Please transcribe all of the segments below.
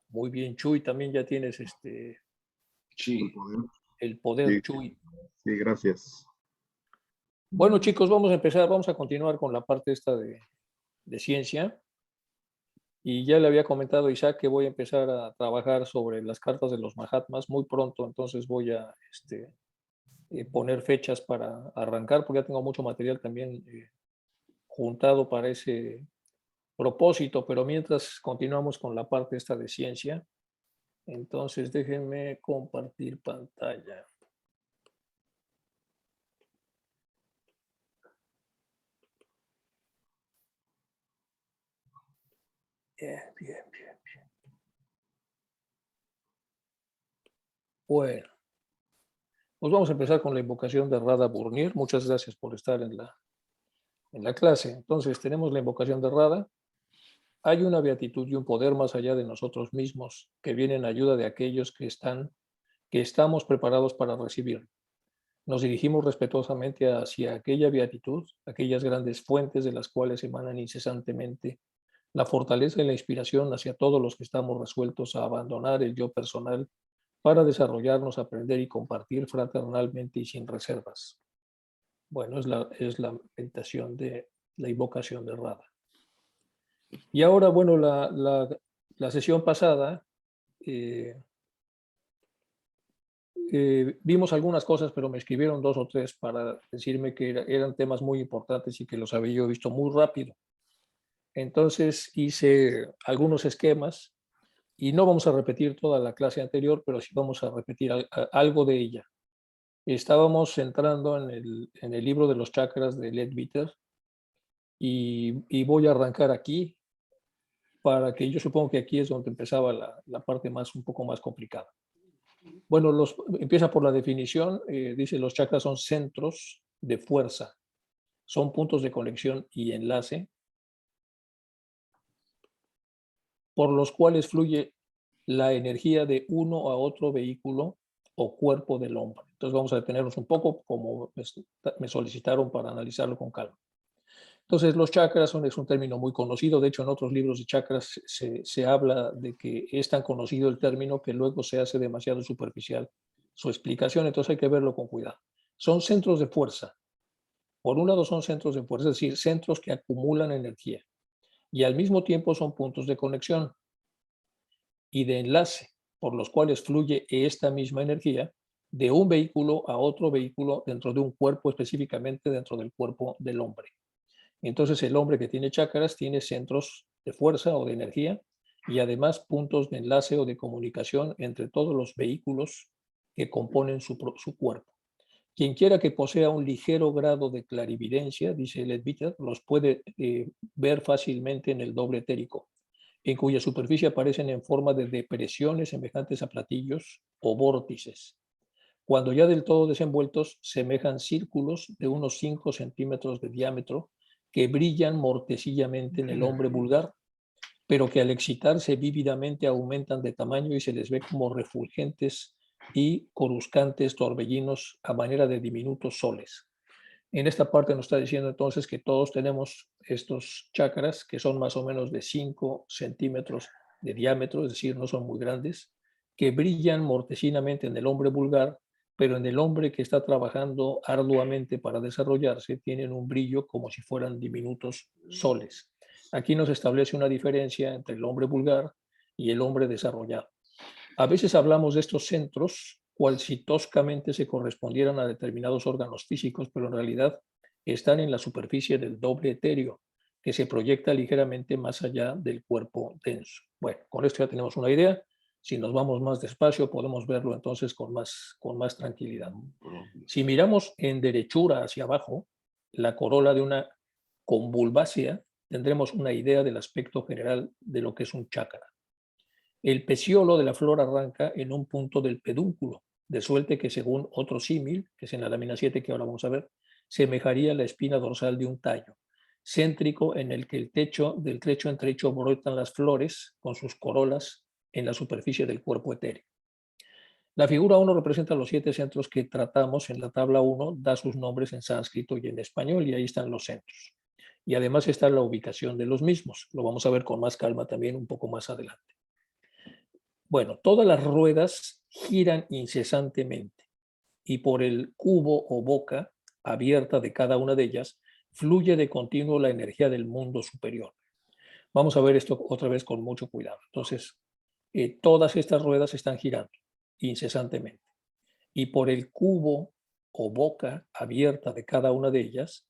Muy bien, Chuy, también ya tienes Sí, el poder, sí, Chuy. sí, gracias. Bueno, chicos, vamos a empezar, vamos a continuar con la parte esta de ciencia. Y ya le había comentado a Isaac que voy a empezar a trabajar sobre las cartas de los Mahatmas muy pronto, entonces voy a poner fechas para arrancar, porque ya tengo mucho material también juntado para ese propósito, pero mientras continuamos con la parte esta de ciencia, entonces déjenme compartir pantalla. Bien, bien, bien, bien. Bueno, pues vamos a empezar con la invocación de Radha Burnir. Muchas gracias por estar en la clase. Entonces tenemos la invocación de Radha. Hay una beatitud y un poder más allá de nosotros mismos que viene en ayuda de aquellos que estamos preparados para recibir. Nos dirigimos respetuosamente hacia aquella beatitud, aquellas grandes fuentes de las cuales emanan incesantemente la fortaleza y la inspiración hacia todos los que estamos resueltos a abandonar el yo personal para desarrollarnos, aprender y compartir fraternalmente y sin reservas. Bueno, es la meditación de la invocación de Radha. Y ahora, bueno, la sesión pasada eh, vimos algunas cosas, pero me escribieron dos o tres para decirme que eran temas muy importantes y que los había yo visto muy rápido. Entonces hice algunos esquemas y no vamos a repetir toda la clase anterior, pero sí vamos a repetir algo de ella. Estábamos entrando en el libro de los chakras de Leadbeater y voy a arrancar aquí para que yo supongo que aquí es donde empezaba la parte más un poco más complicada. Bueno, empieza por la definición, dice los chakras son centros de fuerza, son puntos de conexión y enlace por los cuales fluye la energía de uno a otro vehículo o cuerpo del hombre. Entonces vamos a detenernos un poco, como me solicitaron para analizarlo con calma. Entonces los chakras es un término muy conocido, de hecho en otros libros de chakras se habla de que es tan conocido el término que luego se hace demasiado superficial su explicación, entonces hay que verlo con cuidado. Son centros de fuerza. Por un lado son centros de fuerza, es decir, centros que acumulan energía y al mismo tiempo son puntos de conexión y de enlace por los cuales fluye esta misma energía de un vehículo a otro vehículo dentro de un cuerpo, específicamente dentro del cuerpo del hombre. Entonces el hombre que tiene chakras tiene centros de fuerza o de energía y además puntos de enlace o de comunicación entre todos los vehículos que componen su cuerpo. Quien quiera que posea un ligero grado de clarividencia, dice Leadbeater, los puede ver fácilmente en el doble etérico, en cuya superficie aparecen en forma de depresiones semejantes a platillos o vórtices. Cuando ya del todo desenvueltos, semejan círculos de unos 5 centímetros de diámetro que brillan mortecillamente en el hombre vulgar, pero que al excitarse vívidamente aumentan de tamaño y se les ve como refulgentes y coruscantes torbellinos a manera de diminutos soles. En esta parte nos está diciendo entonces que todos tenemos estos chakras que son más o menos de 5 centímetros de diámetro, es decir, no son muy grandes, que brillan mortecinamente en el hombre vulgar, pero en el hombre que está trabajando arduamente para desarrollarse tienen un brillo como si fueran diminutos soles. Aquí nos establece una diferencia entre el hombre vulgar y el hombre desarrollado. A veces hablamos de estos centros cual si toscamente se correspondieran a determinados órganos físicos, pero en realidad están en la superficie del doble etéreo, que se proyecta ligeramente más allá del cuerpo denso. Bueno, con esto ya tenemos una idea. Si nos vamos más despacio, podemos verlo entonces con más tranquilidad. Si miramos en derechura hacia abajo, la corola de una convulvácea, tendremos una idea del aspecto general de lo que es un chakra. El peciolo de la flor arranca en un punto del pedúnculo, de suerte que según otro símil, que es en la lámina 7 que ahora vamos a ver, semejaría la espina dorsal de un tallo, céntrico en el que del trecho en trecho brotan las flores con sus corolas en la superficie del cuerpo etéreo. La figura 1 representa los 7 centros que tratamos en la tabla 1, da sus nombres en sánscrito y en español, y ahí están los centros. y además está la ubicación de los mismos. Lo vamos a ver con más calma también un poco más adelante. Bueno, todas las ruedas giran incesantemente y por el cubo o boca abierta de cada una de ellas fluye de continuo la energía del mundo superior. Vamos a ver esto otra vez con mucho cuidado. Entonces, todas estas ruedas están girando incesantemente y por el cubo o boca abierta de cada una de ellas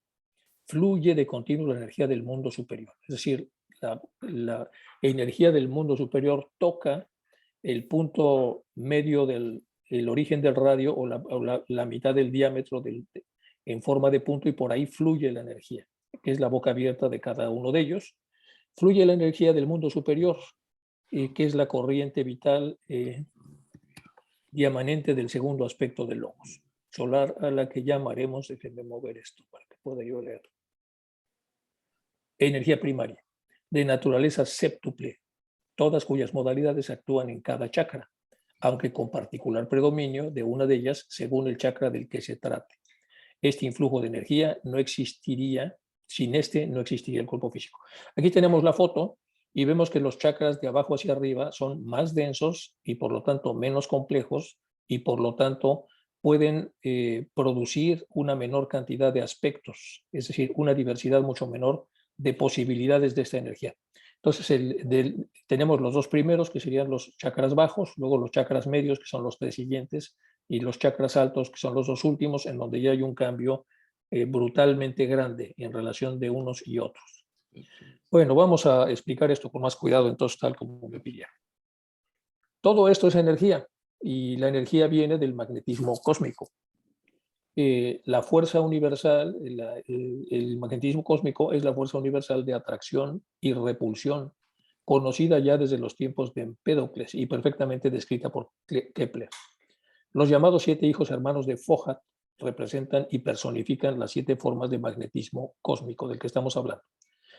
fluye de continuo la energía del mundo superior. Es decir, la energía del mundo superior toca el punto medio del el origen del radio o la mitad del diámetro en forma de punto, y por ahí fluye la energía, que es la boca abierta de cada uno de ellos. Fluye la energía del mundo superior, que es la corriente vital diamanente del segundo aspecto del logos solar, a la que llamaremos, déjenme mover esto para que pueda yo leer, energía primaria, de naturaleza séptuple, todas cuyas modalidades actúan en cada chakra, aunque con particular predominio de una de ellas según el chakra del que se trate. Este influjo de energía no existiría, sin este no existiría el cuerpo físico. Aquí tenemos la foto y vemos que los chakras de abajo hacia arriba son más densos y por lo tanto menos complejos, y por lo tanto pueden producir una menor cantidad de aspectos, es decir, una diversidad mucho menor de posibilidades de esta energía. Entonces, tenemos los dos primeros, que serían los chakras bajos, luego los chakras medios, que son los tres siguientes, y los chakras altos, que son los dos últimos, en donde ya hay un cambio brutalmente grande en relación de unos y otros. Bueno, vamos a explicar esto con más cuidado, entonces, tal como me pidieron. Todo esto es energía, y la energía viene del magnetismo cósmico. La fuerza universal, el magnetismo cósmico es la fuerza universal de atracción y repulsión, conocida ya desde los tiempos de Empédocles y perfectamente descrita por Kepler. Los llamados 7 hijos hermanos de Fohat representan y personifican las 7 formas de magnetismo cósmico del que estamos hablando.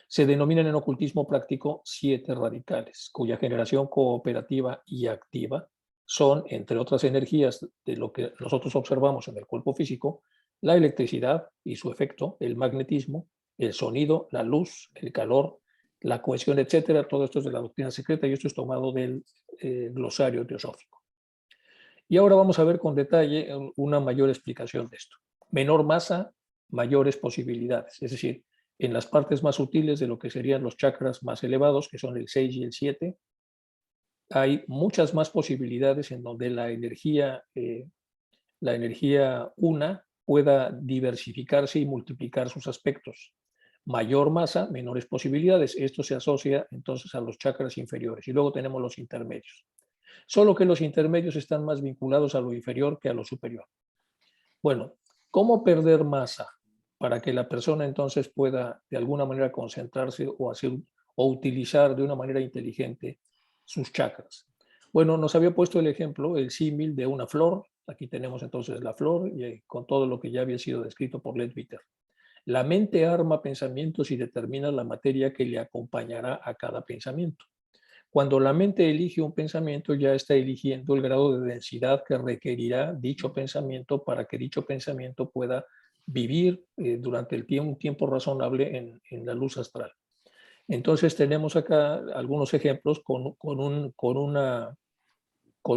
Se denominan en ocultismo práctico 7 radicales, cuya generación cooperativa y activa son, entre otras energías de lo que nosotros observamos en el cuerpo físico, la electricidad y su efecto, el magnetismo, el sonido, la luz, el calor, la cohesión, etcétera. Todo esto es de la doctrina secreta y esto es tomado del glosario teosófico. Y ahora vamos a ver con detalle una mayor explicación de esto. Menor masa, mayores posibilidades. Es decir, en las partes más sutiles de lo que serían los chakras más elevados, que son el 6 y el 7, hay muchas más posibilidades en donde la energía una pueda diversificarse y multiplicar sus aspectos. Mayor masa, menores posibilidades. Esto se asocia entonces a los chakras inferiores. Y luego tenemos los intermedios. Solo que los intermedios están más vinculados a lo inferior que a lo superior. Bueno, ¿cómo perder masa para que la persona entonces pueda de alguna manera concentrarse o utilizar de una manera inteligente sus chakras? Bueno, nos había puesto el ejemplo, el símil de una flor. Aquí tenemos entonces la flor y con todo lo que ya había sido descrito por Leadbeater. La mente arma pensamientos y determina la materia que le acompañará a cada pensamiento. Cuando la mente elige un pensamiento, ya está eligiendo el grado de densidad que requerirá dicho pensamiento para que dicho pensamiento pueda vivir durante un tiempo razonable en la luz astral. Entonces tenemos acá algunos ejemplos con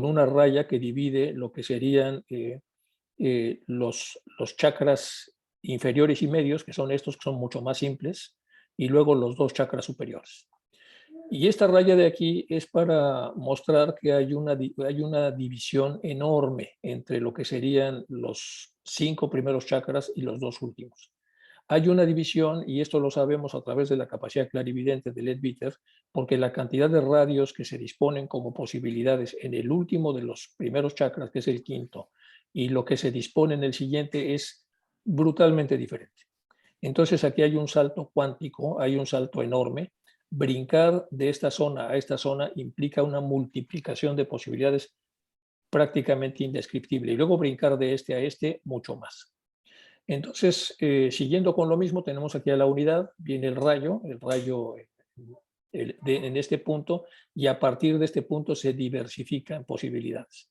una raya que divide lo que serían los chakras inferiores y medios, que son estos que son mucho más simples, y luego los 2 chakras superiores. Y esta raya de aquí es para mostrar que hay una división enorme entre lo que serían los 5 primeros chakras y los 2 últimos. Hay una división, y esto lo sabemos a través de la capacidad clarividente de Leadbeater, porque la cantidad de radios que se disponen como posibilidades en el último de los primeros chakras, que es el quinto, y lo que se dispone en el siguiente es brutalmente diferente. Entonces aquí hay un salto cuántico, hay un salto enorme. Brincar de esta zona a esta zona implica una multiplicación de posibilidades prácticamente indescriptible, y luego brincar de este a este mucho más. Entonces, siguiendo con lo mismo, tenemos aquí a la unidad, viene el rayo en este punto, y a partir de este punto se diversifican posibilidades.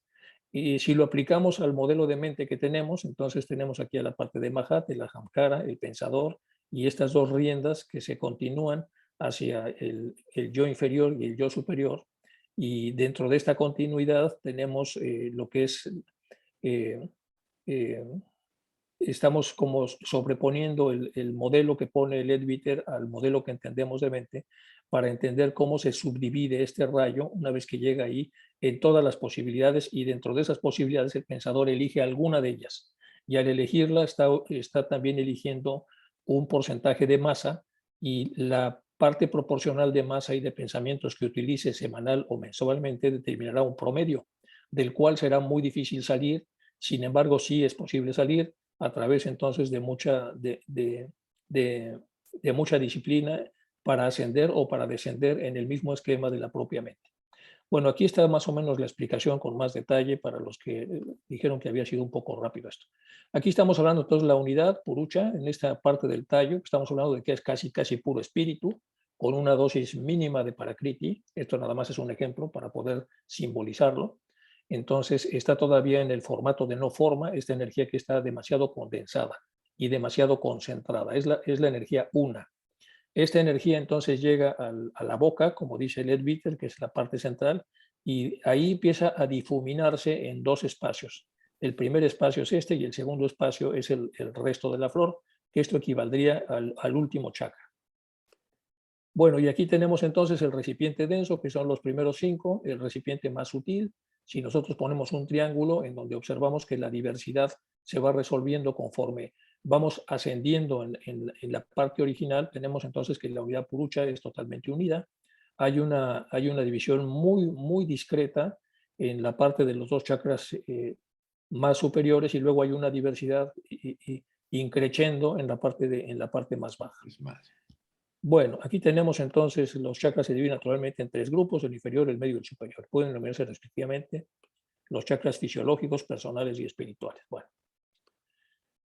Y si lo aplicamos al modelo de mente que tenemos, entonces tenemos aquí a la parte de Mahat, el Ahamkara, el pensador, y estas dos riendas que se continúan hacia el yo inferior y el yo superior. Y dentro de esta continuidad tenemos lo que es, eh, eh, estamos como sobreponiendo el modelo que pone Leadbeater al modelo que entendemos de mente para entender cómo se subdivide este rayo una vez que llega ahí en todas las posibilidades, y dentro de esas posibilidades el pensador elige alguna de ellas, y al elegirla está también eligiendo un porcentaje de masa, y la parte proporcional de masa y de pensamientos que utilice semanal o mensualmente determinará un promedio, del cual será muy difícil salir. Sin embargo, sí es posible salir a través entonces de mucha disciplina para ascender o para descender en el mismo esquema de la propia mente. Bueno, aquí está más o menos la explicación con más detalle para los que dijeron que había sido un poco rápido esto. Aquí estamos hablando entonces de la unidad purucha en esta parte del tallo. Estamos hablando de que es casi puro espíritu, con una dosis mínima de Parakriti. Esto nada más es un ejemplo para poder simbolizarlo. Entonces está todavía en el formato de no forma, esta energía que está demasiado condensada y demasiado concentrada. Es la energía una. Esta energía entonces llega a la boca, como dice Leadbeater, que es la parte central, y ahí empieza a difuminarse en dos espacios. El primer espacio es este y el segundo espacio es el resto de la flor, que esto equivaldría al último chakra. Bueno, y aquí tenemos entonces el recipiente denso, que son los primeros 5, el recipiente más sutil. Si nosotros ponemos un triángulo en donde observamos que la diversidad se va resolviendo conforme vamos ascendiendo en la parte original, tenemos entonces que la unidad purucha es totalmente unida. Hay una división muy discreta en la parte de los dos chakras más superiores, y luego hay una diversidad increciendo en la parte más baja. Bueno, aquí tenemos entonces los chakras se dividen naturalmente en 3 grupos: el inferior, el medio y el superior. Pueden denominarse respectivamente los chakras fisiológicos, personales y espirituales. Bueno,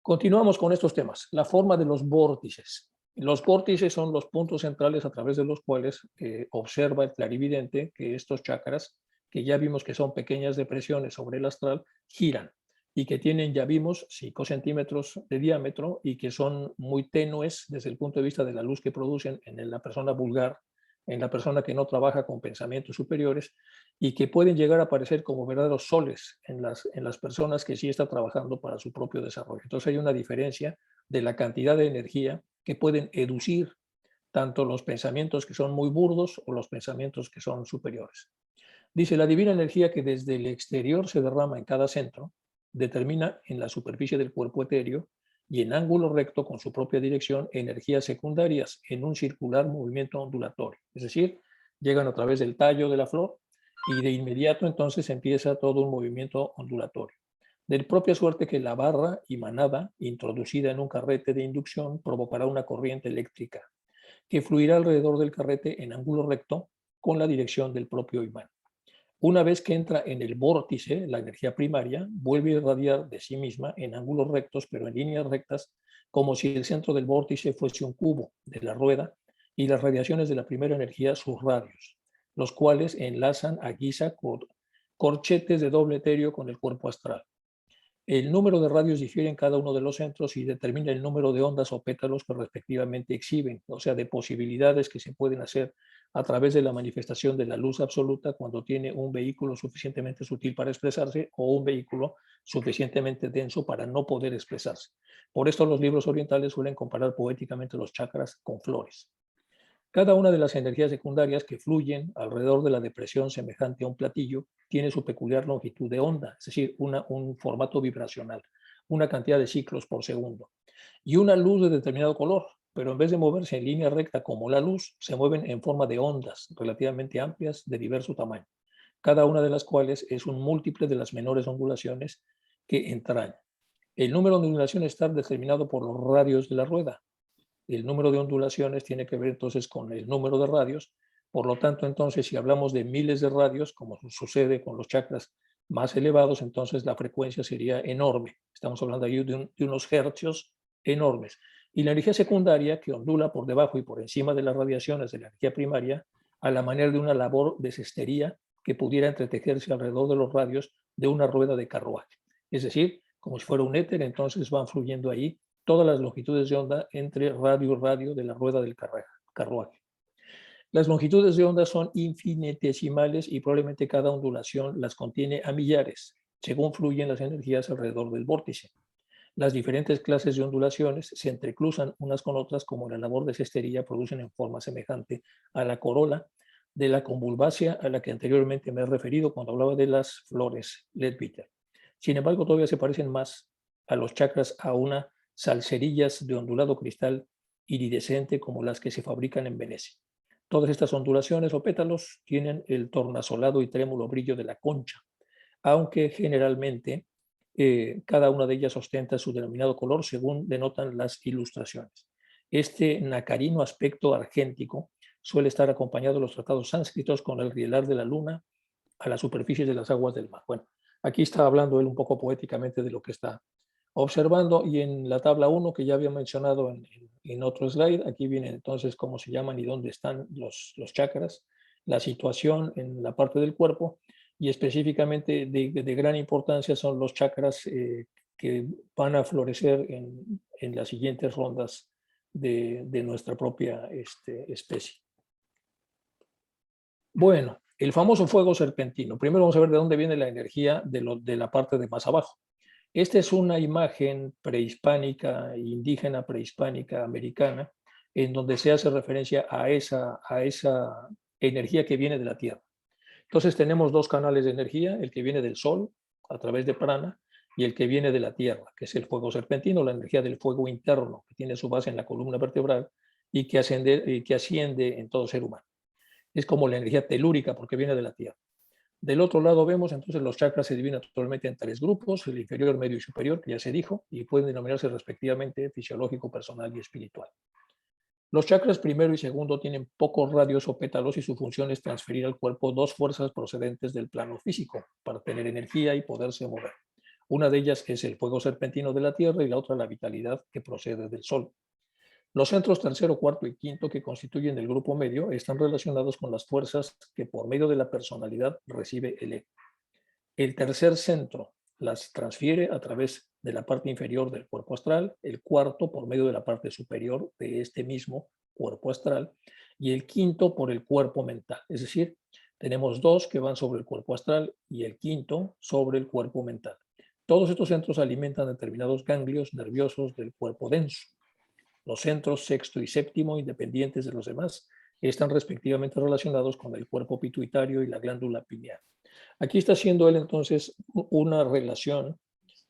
continuamos con estos temas. La forma de los vórtices. Los vórtices son los puntos centrales a través de los cuales observa el clarividente que estos chakras, que ya vimos que son pequeñas depresiones sobre el astral, giran, y que tienen, ya vimos, 5 centímetros de diámetro y que son muy tenues desde el punto de vista de la luz que producen en la persona vulgar, en la persona que no trabaja con pensamientos superiores, y que pueden llegar a aparecer como verdaderos soles en las personas que sí están trabajando para su propio desarrollo. Entonces hay una diferencia de la cantidad de energía que pueden educir tanto los pensamientos que son muy burdos o los pensamientos que son superiores. Dice, la divina energía que desde el exterior se derrama en cada centro determina en la superficie del cuerpo etéreo y en ángulo recto con su propia dirección energías secundarias en un circular movimiento ondulatorio. Es decir, llegan a través del tallo de la flor y de inmediato entonces empieza todo un movimiento ondulatorio. De propia suerte que la barra imanada, introducida en un carrete de inducción, provocará una corriente eléctrica que fluirá alrededor del carrete en ángulo recto con la dirección del propio imán. Una vez que entra en el vórtice, la energía primaria vuelve a irradiar de sí misma en ángulos rectos, pero en líneas rectas, como si el centro del vórtice fuese un cubo de la rueda y las radiaciones de la primera energía sus radios, los cuales enlazan a guisa corchetes de doble etéreo con el cuerpo astral. El número de radios difiere en cada uno de los centros y determina el número de ondas o pétalos que respectivamente exhiben, o sea, de posibilidades que se pueden hacer a través de la manifestación de la luz absoluta cuando tiene un vehículo suficientemente sutil para expresarse o un vehículo suficientemente denso para no poder expresarse. Por esto los libros orientales suelen comparar poéticamente los chakras con flores. Cada una de las energías secundarias que fluyen alrededor de la depresión semejante a un platillo tiene su peculiar longitud de onda, es decir, un formato vibracional, una cantidad de ciclos por segundo, y una luz de determinado color, pero en vez de moverse en línea recta como la luz, se mueven en forma de ondas relativamente amplias de diverso tamaño, cada una de las cuales es un múltiple de las menores ondulaciones que entraña. El número de ondulaciones está determinado por los radios de la rueda. El número de ondulaciones tiene que ver entonces con el número de radios. Por lo tanto, entonces, si hablamos de miles de radios, como sucede con los chakras más elevados, entonces la frecuencia sería enorme. Estamos hablando ahí de unos hercios enormes. Y la energía secundaria, que ondula por debajo y por encima de las radiaciones de la energía primaria, a la manera de una labor de cestería que pudiera entretejerse alrededor de los radios de una rueda de carruaje. Es decir, como si fuera un éter, entonces van fluyendo ahí todas las longitudes de onda entre radio y radio de la rueda del carruaje. Las longitudes de onda son infinitesimales y probablemente cada ondulación las contiene a millares, según fluyen las energías alrededor del vórtice. Las diferentes clases de ondulaciones se entrecruzan unas con otras como la labor de cestería producen en forma semejante a la corola de la convulvácea a la que anteriormente me he referido cuando hablaba de las flores Leadbeater. Sin embargo, todavía se parecen más a los chakras a unas salserillas de ondulado cristal iridescente como las que se fabrican en Venecia. Todas estas ondulaciones o pétalos tienen el tornasolado y trémulo brillo de la concha, aunque generalmente cada una de ellas ostenta su denominado color según denotan las ilustraciones. Este nacarino aspecto argéntico suele estar acompañado de los tratados sánscritos con el rielar de la luna a la superficie de las aguas del mar. Bueno, aquí está hablando él un poco poéticamente de lo que está observando, y en la tabla 1 que ya había mencionado en otro slide, aquí viene entonces cómo se llaman y dónde están los chakras, la situación en la parte del cuerpo, y específicamente de gran importancia son los chakras que van a florecer en las siguientes rondas de nuestra propia especie. Bueno, el famoso fuego serpentino. Primero vamos a ver de dónde viene la energía de la parte de más abajo. Esta es una imagen prehispánica, indígena prehispánica americana, en donde se hace referencia a esa energía que viene de la Tierra. Entonces tenemos dos canales de energía, el que viene del Sol, a través de prana, y el que viene de la Tierra, que es el fuego serpentino, la energía del fuego interno, que tiene su base en la columna vertebral y que asciende en todo ser humano. Es como la energía telúrica, porque viene de la Tierra. Del otro lado vemos entonces los chakras se dividen totalmente en tres grupos, el inferior, medio y superior, que ya se dijo, y pueden denominarse respectivamente fisiológico, personal y espiritual. Los chakras primero y segundo tienen pocos radios o pétalos y su función es transferir al cuerpo dos fuerzas procedentes del plano físico para tener energía y poderse mover. Una de ellas es el fuego serpentino de la Tierra y la otra la vitalidad que procede del Sol. Los centros tercero, cuarto y quinto que constituyen el grupo medio están relacionados con las fuerzas que por medio de la personalidad recibe el ego. El tercer centro las transfiere a través de la parte inferior del cuerpo astral, el cuarto por medio de la parte superior de este mismo cuerpo astral y el quinto por el cuerpo mental. Es decir, tenemos dos que van sobre el cuerpo astral y el quinto sobre el cuerpo mental. Todos estos centros alimentan determinados ganglios nerviosos del cuerpo denso. Los centros sexto y séptimo, independientes de los demás, están respectivamente relacionados con el cuerpo pituitario y la glándula pineal. Aquí está haciendo él entonces una relación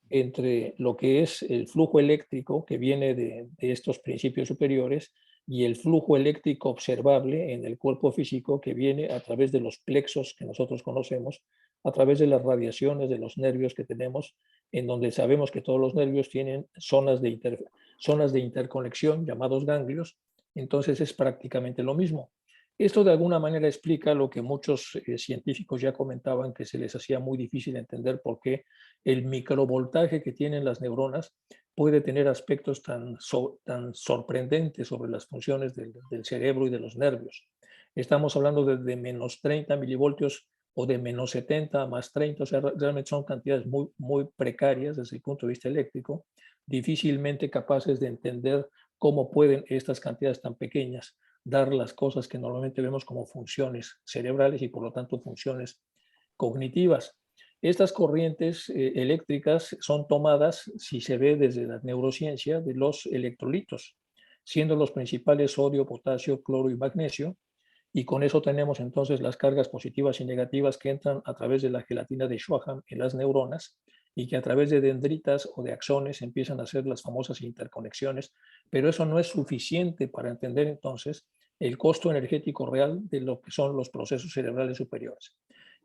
entre lo que es el flujo eléctrico que viene de estos principios superiores y el flujo eléctrico observable en el cuerpo físico que viene a través de los plexos que nosotros conocemos, a través de las radiaciones de los nervios que tenemos, en donde sabemos que todos los nervios tienen zonas de interconexión llamados ganglios, entonces es prácticamente lo mismo. Esto de alguna manera explica lo que muchos científicos ya comentaban, que se les hacía muy difícil entender por qué el microvoltaje que tienen las neuronas puede tener aspectos tan sorprendentes sobre las funciones del cerebro y de los nervios. Estamos hablando de menos 30 milivoltios o de menos 70 más 30, o sea, realmente son cantidades muy precarias desde el punto de vista eléctrico, difícilmente capaces de entender cómo pueden estas cantidades tan pequeñas dar las cosas que normalmente vemos como funciones cerebrales y por lo tanto funciones cognitivas. Estas corrientes eléctricas son tomadas, si se ve desde la neurociencia, de los electrolitos, siendo los principales sodio, potasio, cloro y magnesio, y con eso tenemos entonces las cargas positivas y negativas que entran a través de la gelatina de Schwaham en las neuronas y que a través de dendritas o de axones empiezan a hacer las famosas interconexiones, pero eso no es suficiente para entender entonces el costo energético real de lo que son los procesos cerebrales superiores.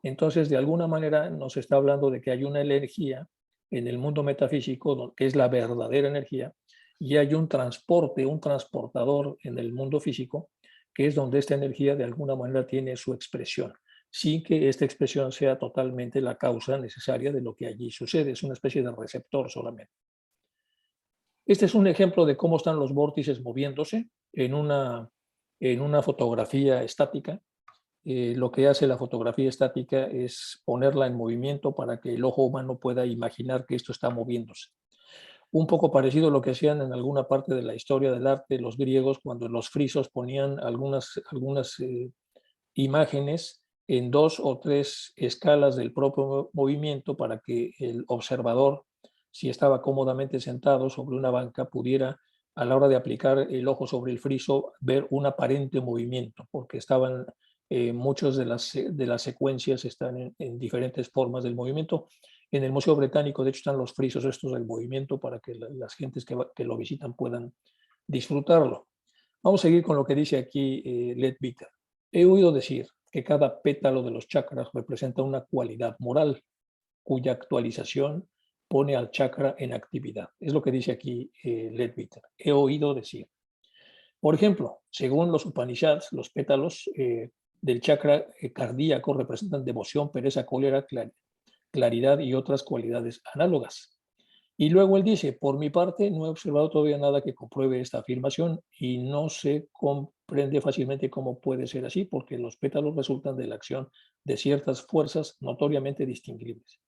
Entonces, de alguna manera nos está hablando de que hay una energía en el mundo metafísico, que es la verdadera energía, y hay un transporte, un transportador en el mundo físico, que es donde esta energía de alguna manera tiene su expresión, sin que esta expresión sea totalmente la causa necesaria de lo que allí sucede. Es una especie de receptor solamente. Este es un ejemplo de cómo están los vórtices moviéndose en una fotografía estática. Lo que hace la fotografía estática es ponerla en movimiento para que el ojo humano pueda imaginar que esto está moviéndose. Un poco parecido a lo que hacían en alguna parte de la historia del arte los griegos cuando los frisos ponían algunas imágenes en 2 o 3 escalas del propio movimiento para que el observador, si estaba cómodamente sentado sobre una banca, pudiera, a la hora de aplicar el ojo sobre el friso, ver un aparente movimiento, porque estaban muchas de las secuencias están en diferentes formas del movimiento. En el Museo Británico, de hecho, están los frisos estos del movimiento para que las gentes que lo visitan puedan disfrutarlo. Vamos a seguir con lo que dice aquí Leadbeater. He oído decir que cada pétalo de los chakras representa una cualidad moral cuya actualización pone al chakra en actividad. Es lo que dice aquí Leadbeater. He oído decir. Por ejemplo, según los Upanishads, los pétalos del chakra cardíaco representan devoción, pereza, cólera, claridad y otras cualidades análogas. Y luego él dice, por mi parte, no he observado todavía nada que compruebe esta afirmación y no se comprende fácilmente cómo puede ser así, porque los pétalos resultan de la acción de ciertas fuerzas notoriamente distinguibles.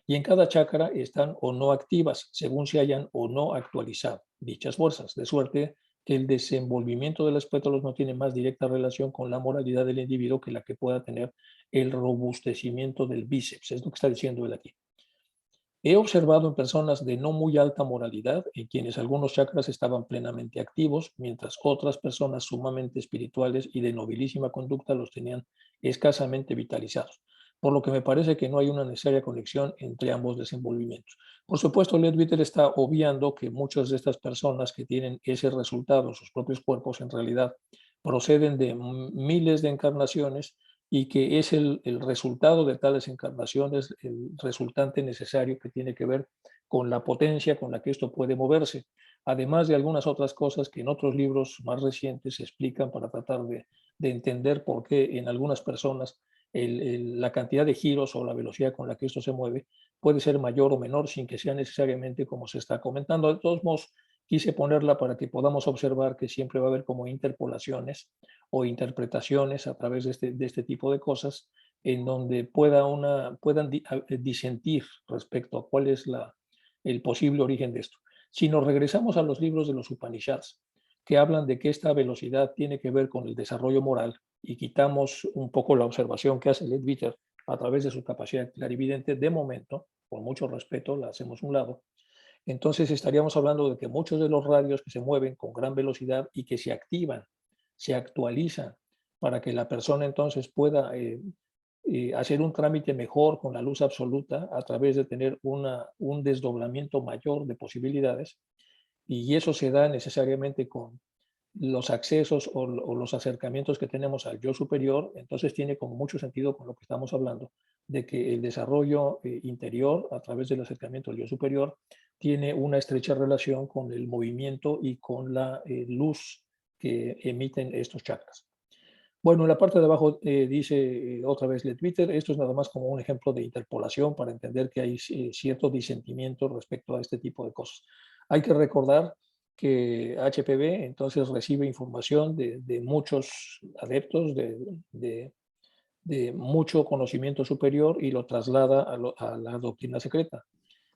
Y en cada chakra están o no activas, según se hayan o no actualizado dichas fuerzas, de suerte que el desenvolvimiento de los pétalos no tiene más directa relación con la moralidad del individuo que la que pueda tener el robustecimiento del bíceps. Es lo que está diciendo él aquí. He observado en personas de no muy alta moralidad, en quienes algunos chakras estaban plenamente activos, mientras otras personas sumamente espirituales y de nobilísima conducta los tenían escasamente vitalizados, por lo que me parece que no hay una necesaria conexión entre ambos desenvolvimientos. Por supuesto, Leadbeater está obviando que muchas de estas personas que tienen ese resultado en sus propios cuerpos en realidad proceden de miles de encarnaciones y que es el resultado de tales encarnaciones, el resultante necesario que tiene que ver con la potencia con la que esto puede moverse, además de algunas otras cosas que en otros libros más recientes se explican para tratar de entender por qué en algunas personas la cantidad de giros o la velocidad con la que esto se mueve puede ser mayor o menor sin que sea necesariamente como se está comentando. De todos modos, quise ponerla para que podamos observar que siempre va a haber como interpolaciones o interpretaciones a través de este tipo de cosas en donde puedan disentir respecto a cuál es el posible origen de esto. Si nos regresamos a los libros de los Upanishads, que hablan de que esta velocidad tiene que ver con el desarrollo moral, y quitamos un poco la observación que hace Leadbeater a través de su capacidad clarividente, de momento, con mucho respeto, la hacemos a un lado, entonces estaríamos hablando de que muchos de los radios que se mueven con gran velocidad y que se activan, se actualizan para que la persona entonces pueda hacer un trámite mejor con la luz absoluta a través de tener un desdoblamiento mayor de posibilidades, y eso se da necesariamente con los accesos o los acercamientos que tenemos al yo superior. Entonces tiene como mucho sentido con lo que estamos hablando, de que el desarrollo interior a través del acercamiento al yo superior tiene una estrecha relación con el movimiento y con la luz que emiten estos chakras. Bueno, en la parte de abajo dice otra vez Leadbeater, esto es nada más como un ejemplo de interpolación para entender que hay cierto disentimiento respecto a este tipo de cosas. Hay que recordar que HPV entonces recibe información de muchos adeptos, de mucho conocimiento superior y lo traslada a la doctrina secreta.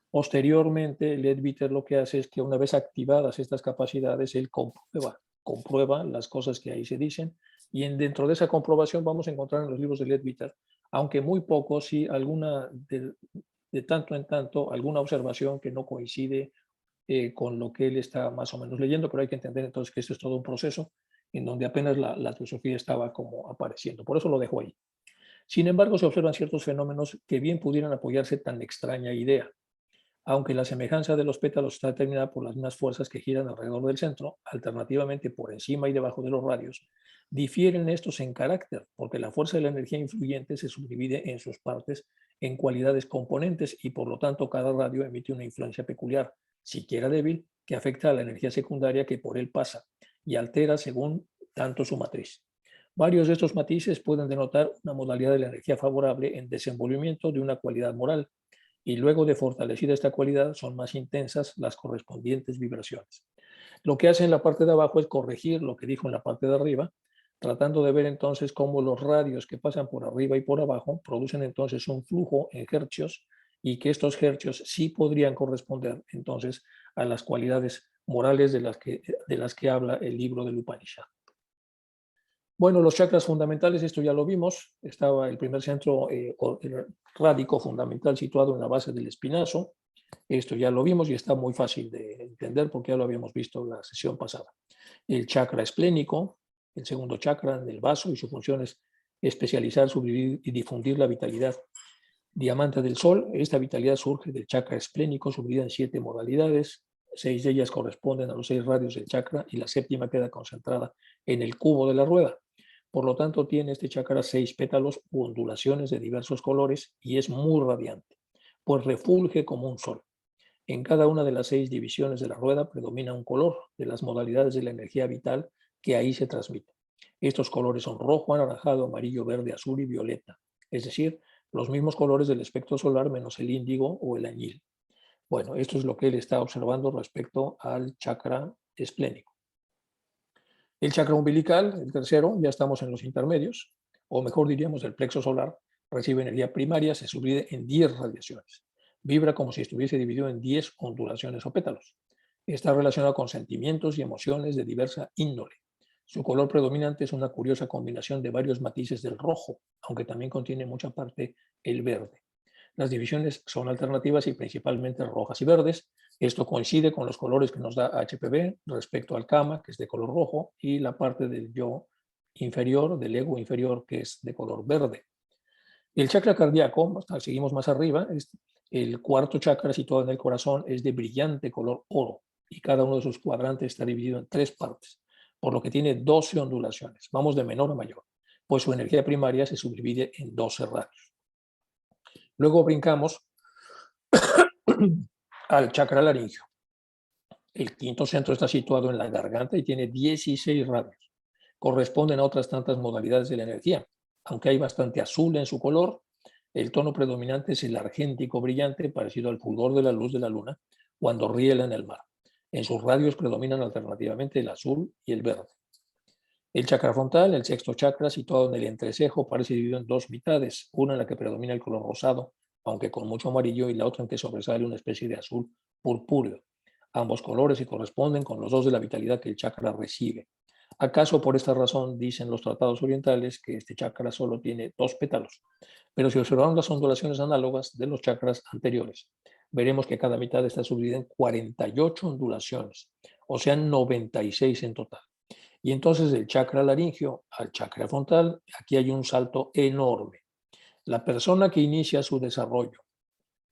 Posteriormente, Leadbeater lo que hace es que una vez activadas estas capacidades, él comprueba las cosas que ahí se dicen, y dentro de esa comprobación vamos a encontrar en los libros de Leadbeater, aunque muy poco, sí alguna de tanto en tanto, alguna observación que no coincide con lo que él está más o menos leyendo, pero hay que entender entonces que esto es todo un proceso en donde apenas la teosofía estaba como apareciendo. Por eso lo dejo ahí. Sin embargo, se observan ciertos fenómenos que bien pudieran apoyarse tan extraña idea. Aunque la semejanza de los pétalos está determinada por las mismas fuerzas que giran alrededor del centro, alternativamente por encima y debajo de los radios, difieren estos en carácter, porque la fuerza de la energía influyente se subdivide en sus partes en cualidades componentes y por lo tanto cada radio emite una influencia peculiar, siquiera débil, que afecta a la energía secundaria que por él pasa y altera según tanto su matriz. Varios de estos matices pueden denotar una modalidad de la energía favorable en desenvolvimiento de una cualidad moral, y luego de fortalecida esta cualidad son más intensas las correspondientes vibraciones. Lo que hace en la parte de abajo es corregir lo que dijo en la parte de arriba, tratando de ver entonces cómo los radios que pasan por arriba y por abajo producen entonces un flujo en hercios y que estos hercios sí podrían corresponder entonces a las cualidades morales de las que habla el libro del Upanishad. Bueno, los chakras fundamentales, esto ya lo vimos, estaba el primer centro rádico fundamental situado en la base del espinazo, esto ya lo vimos y está muy fácil de entender porque ya lo habíamos visto en la sesión pasada. El chakra esplénico, el segundo chakra del vaso, y su función es especializar, subdividir y difundir la vitalidad diamante del sol. Esta vitalidad surge del chakra esplénico, subdividida en 7 modalidades. 6 de ellas corresponden a los 6 radios del chakra y la séptima queda concentrada en el cubo de la rueda. Por lo tanto, tiene este chakra 6 pétalos u ondulaciones de diversos colores y es muy radiante, pues refulge como un sol. En cada una de las 6 divisiones de la rueda predomina un color de las modalidades de la energía vital que ahí se transmite. Estos colores son rojo, anaranjado, amarillo, verde, azul y violeta, es decir, los mismos colores del espectro solar menos el índigo o el añil. Bueno, esto es lo que él está observando respecto al chakra esplénico. El chakra umbilical, el tercero, ya estamos en los intermedios, o mejor diríamos el plexo solar, recibe energía primaria, se subdivide en 10 radiaciones. Vibra como si estuviese dividido en 10 ondulaciones o pétalos. Está relacionado con sentimientos y emociones de diversa índole. Su color predominante es una curiosa combinación de varios matices del rojo, aunque también contiene mucha parte el verde. Las divisiones son alternativas y principalmente rojas y verdes. Esto coincide con los colores que nos da HPV respecto al Kama, que es de color rojo, y la parte del yo inferior, del ego inferior, que es de color verde. El chakra cardíaco, seguimos más arriba, es el cuarto chakra situado en el corazón, es de brillante color oro y cada uno de sus cuadrantes está dividido en 3 partes, por lo que tiene 12 ondulaciones. Vamos de menor a mayor, pues su energía primaria se subdivide en 12 radios. Luego brincamos al chakra laringio. El quinto centro está situado en la garganta y tiene 16 radios. Corresponden a otras tantas modalidades de la energía. Aunque hay bastante azul en su color, el tono predominante es el argéntico brillante, parecido al fulgor de la luz de la luna cuando riela en el mar. En sus radios predominan alternativamente el azul y el verde. El chakra frontal, el sexto chakra, situado en el entrecejo, parece dividido en 2 mitades, una en la que predomina el color rosado, aunque con mucho amarillo, y la otra en que sobresale una especie de azul purpúreo. Ambos colores se corresponden con los 2 de la vitalidad que el chakra recibe. ¿Acaso por esta razón dicen los tratados orientales que este chakra solo tiene 2 pétalos? Pero si observamos las ondulaciones análogas de los chakras anteriores, veremos que cada mitad está subdividida en 48 ondulaciones, o sea, 96 en total. Y entonces del chakra laringio al chakra frontal, aquí hay un salto enorme. La persona que inicia su desarrollo,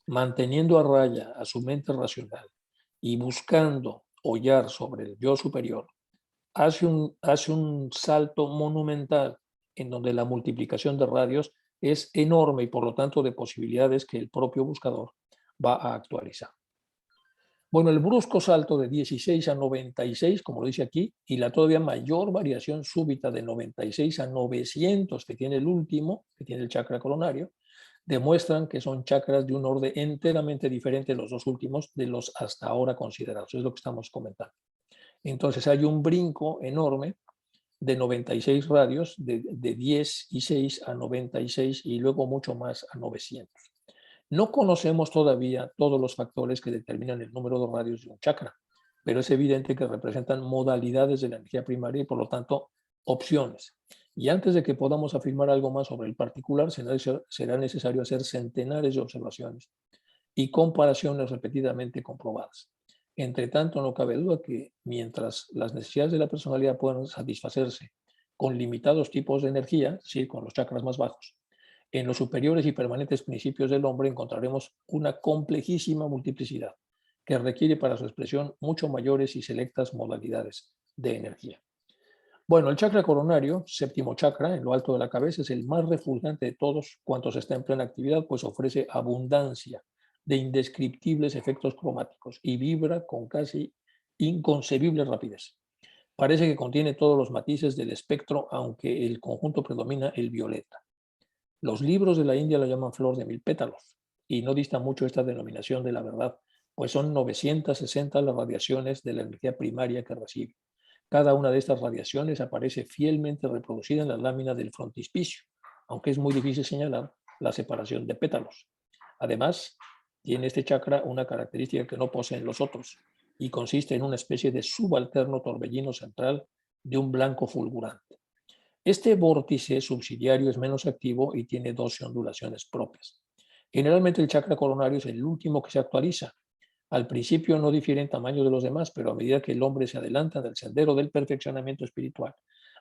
manteniendo a raya a su mente racional y buscando hollar sobre el yo superior, hace un salto monumental en donde la multiplicación de radios es enorme y por lo tanto de posibilidades que el propio buscador va a actualizar. Bueno, el brusco salto de 16 a 96, como lo dice aquí, y la todavía mayor variación súbita de 96 a 900 que tiene el último, que tiene el chakra coronario, demuestran que son chakras de un orden enteramente diferente los 2 últimos de los hasta ahora considerados. Es lo que estamos comentando. Entonces hay un brinco enorme de 96 radios, de 10 y 6 a 96 y luego mucho más a 900. No conocemos todavía todos los factores que determinan el número de radios de un chakra, pero es evidente que representan modalidades de la energía primaria y por lo tanto opciones. Y antes de que podamos afirmar algo más sobre el particular, será necesario hacer centenares de observaciones y comparaciones repetidamente comprobadas. Entre tanto, no cabe duda que mientras las necesidades de la personalidad puedan satisfacerse con limitados tipos de energía, es decir, con los chakras más bajos, en los superiores y permanentes principios del hombre encontraremos una complejísima multiplicidad que requiere para su expresión mucho mayores y selectas modalidades de energía. Bueno, el chakra coronario, séptimo chakra, en lo alto de la cabeza, es el más refulgente de todos cuantos está en plena actividad, pues ofrece abundancia de indescriptibles efectos cromáticos y vibra con casi inconcebible rapidez. Parece que contiene todos los matices del espectro, aunque el conjunto predomina el violeta. Los libros de la India la llaman flor de 1000 pétalos y no dista mucho esta denominación de la verdad, pues son 960 las radiaciones de la energía primaria que recibe. Cada una de estas radiaciones aparece fielmente reproducida en la lámina del frontispicio, aunque es muy difícil señalar la separación de pétalos. Además, Tiene este chakra una característica que no poseen los otros y consiste en una especie de subalterno torbellino central de un blanco fulgurante. Este vórtice subsidiario es menos activo y tiene 12 ondulaciones propias. Generalmente el chakra coronario es el último que se actualiza. Al principio no difiere en tamaño de los demás, pero a medida que el hombre se adelanta en el sendero del perfeccionamiento espiritual,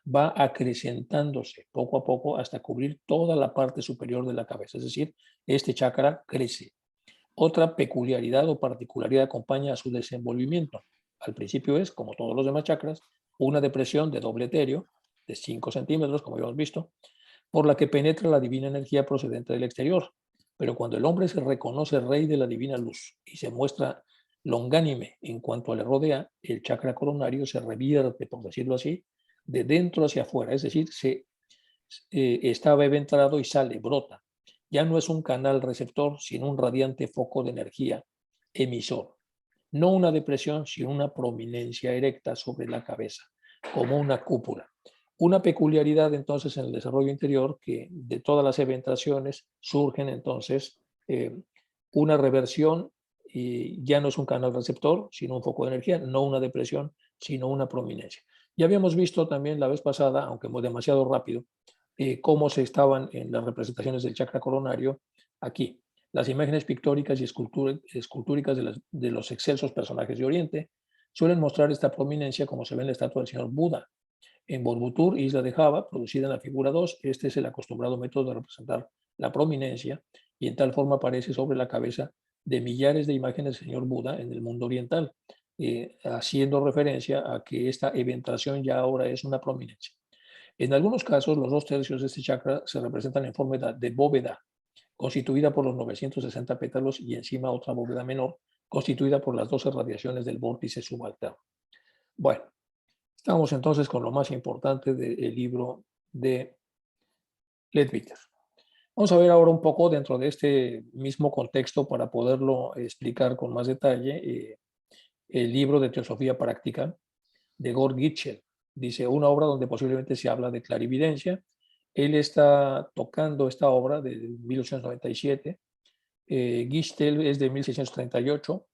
va acrecentándose poco a poco hasta cubrir toda la parte superior de la cabeza. Es decir, este chakra crece. Otra peculiaridad o particularidad acompaña a su desenvolvimiento. Al principio es, como todos los demás chakras, una depresión de doble etéreo, de 5 centímetros, como habíamos visto, por la que penetra la divina energía procedente del exterior. Pero cuando el hombre se reconoce rey de la divina luz y se muestra longánime en cuanto le rodea, el chakra coronario se revierte, por decirlo así, de dentro hacia afuera, es decir, estaba eventrado y sale, brota. Ya no es un canal receptor, sino un radiante foco de energía emisor. No una depresión, sino una prominencia erecta sobre la cabeza, como una cúpula. Una peculiaridad entonces en el desarrollo interior que de todas las eventraciones surgen entonces una reversión y ya no es un canal receptor, sino un foco de energía, no una depresión, sino una prominencia. Ya habíamos visto también la vez pasada, aunque demasiado rápido, cómo se estaban en las representaciones del chakra coronario aquí. Las imágenes pictóricas y escultúricas de los excelsos personajes de Oriente suelen mostrar esta prominencia como se ve en la estatua del señor Buda. En Borobudur, isla de Java, producida en la figura 2, este es el acostumbrado método de representar la prominencia y en tal forma aparece sobre la cabeza de millares de imágenes del señor Buda en el mundo oriental, haciendo referencia a que esta eventración ya ahora es una prominencia. En algunos casos, los 2/3 de este chakra se representan en forma de bóveda, constituida por los 960 pétalos y encima otra bóveda menor, constituida por las 12 radiaciones del vórtice subalterno. Bueno, estamos entonces con lo más importante del libro de Leadbeater. Vamos a ver ahora un poco dentro de este mismo contexto para poderlo explicar con más detalle el libro de Teosofía Práctica de Gord Gitschel. Dice, una obra donde posiblemente se habla de clarividencia. Él está tocando esta obra de 1897. Gitschel es de 1638.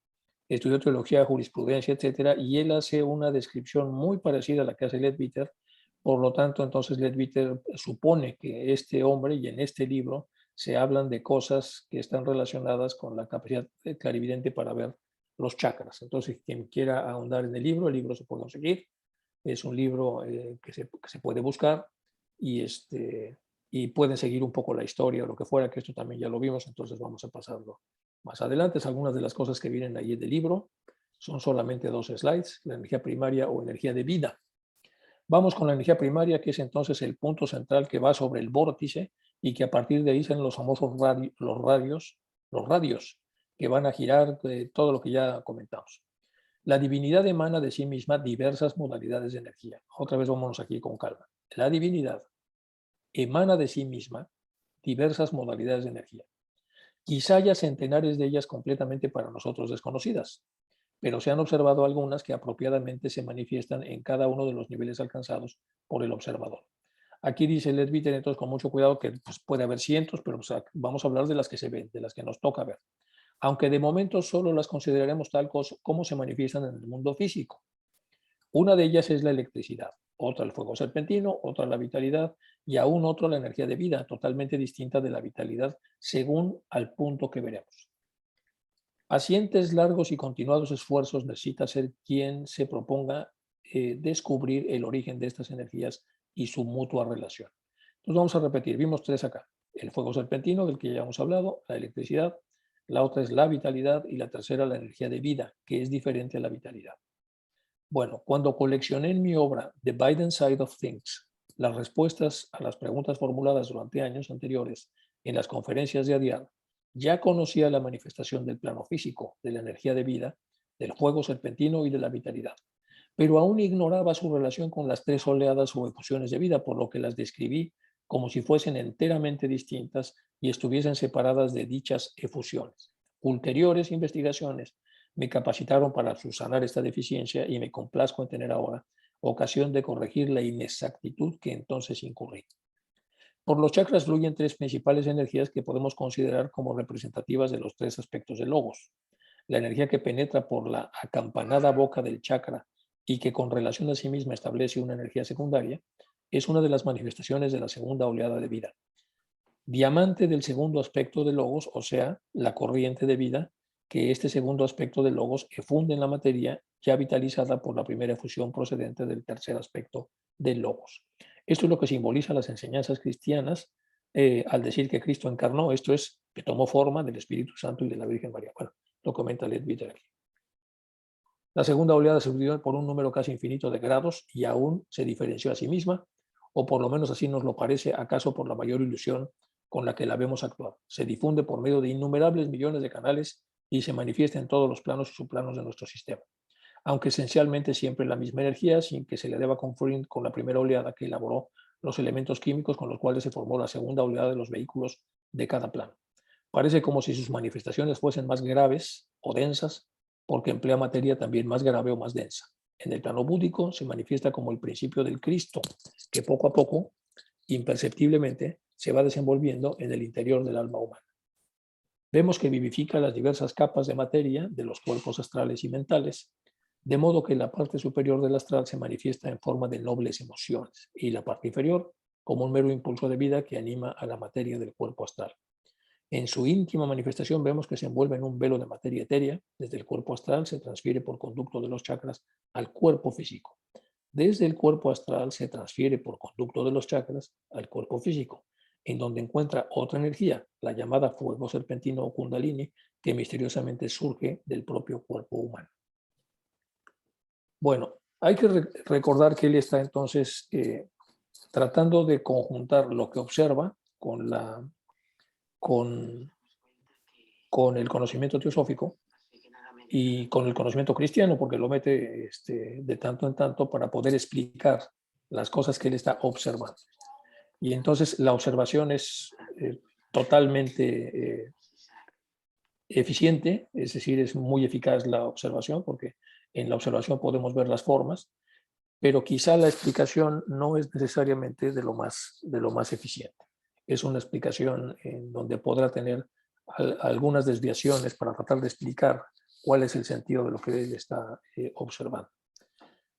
Estudió teología, jurisprudencia, etcétera, y él hace una descripción muy parecida a la que hace Leadbeater. Por lo tanto, entonces Leadbeater supone que este hombre y en este libro se hablan de cosas que están relacionadas con la capacidad clarividente para ver los chakras. Entonces, quien quiera ahondar en el libro se puede conseguir. Es un libro que se puede buscar y pueden seguir un poco la historia o lo que fuera, que esto también ya lo vimos, entonces vamos a pasarlo más adelante. Algunas de las cosas que vienen ahí del libro son solamente 2 slides, la energía primaria o energía de vida. Vamos con la energía primaria, que es entonces el punto central que va sobre el vórtice y que a partir de ahí salen los famosos los radios que van a girar todo lo que ya comentamos. La divinidad emana de sí misma diversas modalidades de energía. Otra vez vámonos aquí con calma. La divinidad emana de sí misma diversas modalidades de energía. Quizá haya centenares de ellas completamente para nosotros desconocidas, pero se han observado algunas que apropiadamente se manifiestan en cada uno de los niveles alcanzados por el observador. Aquí dice Leadbeater, entonces con mucho cuidado, que pues, puede haber cientos, pero vamos a hablar de las que se ven, de las que nos toca ver. Aunque de momento solo las consideraremos tal como se manifiestan en el mundo físico. Una de ellas es la electricidad, otra el fuego serpentino, otra la vitalidad y aún otra la energía de vida, totalmente distinta de la vitalidad según al punto que veremos. Pacientes, largos y continuados esfuerzos necesita ser quien se proponga descubrir el origen de estas energías y su mutua relación. Entonces vamos a repetir, vimos 3 acá. El fuego serpentino, del que ya hemos hablado, la electricidad, la otra es la vitalidad y la tercera la energía de vida, que es diferente a la vitalidad. Bueno, cuando coleccioné en mi obra The Biden Side of Things las respuestas a las preguntas formuladas durante años anteriores en las conferencias de ADIAR, ya conocía la manifestación del plano físico, de la energía de vida, del fuego serpentino y de la vitalidad, pero aún ignoraba su relación con las 3 oleadas o efusiones de vida, por lo que las describí como si fuesen enteramente distintas y estuviesen separadas de dichas efusiones. Ulteriores investigaciones me capacitaron para subsanar esta deficiencia y me complazco en tener ahora ocasión de corregir la inexactitud que entonces incurrí. Por los chakras fluyen tres principales energías que podemos considerar como representativas de los tres aspectos del logos. La energía que penetra por la acampanada boca del chakra y que con relación a sí misma establece una energía secundaria, es una de las manifestaciones de la segunda oleada de vida. Diamante del segundo aspecto del logos, o sea, la corriente de vida, que este segundo aspecto del logos efunde en la materia ya vitalizada por la primera fusión procedente del tercer aspecto del logos. Esto es lo que simboliza las enseñanzas cristianas al decir que Cristo encarnó, esto es, que tomó forma del Espíritu Santo y de la Virgen María. Bueno, lo comenta Leadbeater aquí. La segunda oleada se dividió por un número casi infinito de grados y aún se diferenció a sí misma, o por lo menos así nos lo parece, acaso por la mayor ilusión con la que la vemos actuar. Se difunde por medio de innumerables millones de canales y se manifiesta en todos los planos y subplanos de nuestro sistema, aunque esencialmente siempre la misma energía, sin que se le deba confundir con la primera oleada que elaboró los elementos químicos con los cuales se formó la segunda oleada de los vehículos de cada plano. Parece como si sus manifestaciones fuesen más graves o densas, porque emplea materia también más grave o más densa. En el plano búdico se manifiesta como el principio del Cristo, que poco a poco, imperceptiblemente, se va desenvolviendo en el interior del alma humana. Vemos que vivifica las diversas capas de materia de los cuerpos astrales y mentales, de modo que la parte superior del astral se manifiesta en forma de nobles emociones y la parte inferior como un mero impulso de vida que anima a la materia del cuerpo astral. En su íntima manifestación vemos que se envuelve en un velo de materia etérea, desde el cuerpo astral se transfiere por conducto de los chakras al cuerpo físico. Desde el cuerpo astral se transfiere por conducto de los chakras al cuerpo físico, en donde encuentra otra energía, la llamada fuego serpentino o kundalini, que misteriosamente surge del propio cuerpo humano. Bueno, hay que recordar que él está entonces tratando de conjuntar lo que observa con el conocimiento teosófico y con el conocimiento cristiano, porque lo mete de tanto en tanto para poder explicar las cosas que él está observando. Y entonces la observación es totalmente eficiente, es decir, es muy eficaz la observación, porque en la observación podemos ver las formas, pero quizá la explicación no es necesariamente de lo más eficiente. Es una explicación en donde podrá tener algunas desviaciones para tratar de explicar cuál es el sentido de lo que él está observando.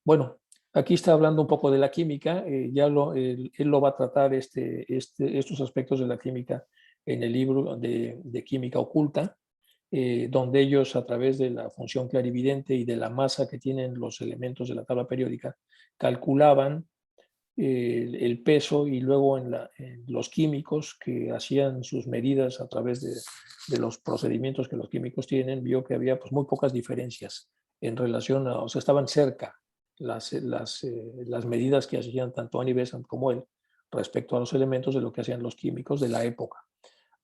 Bueno, aquí está hablando un poco de la química, él lo va a tratar estos aspectos de la química en el libro de Química Oculta, donde ellos a través de la función clarividente y de la masa que tienen los elementos de la tabla periódica, calculaban el peso y luego en los químicos que hacían sus medidas a través de los procedimientos que los químicos tienen, vio que había pues, muy pocas diferencias en relación o sea, estaban cerca las medidas que hacían tanto Annie Besant como él respecto a los elementos de lo que hacían los químicos de la época,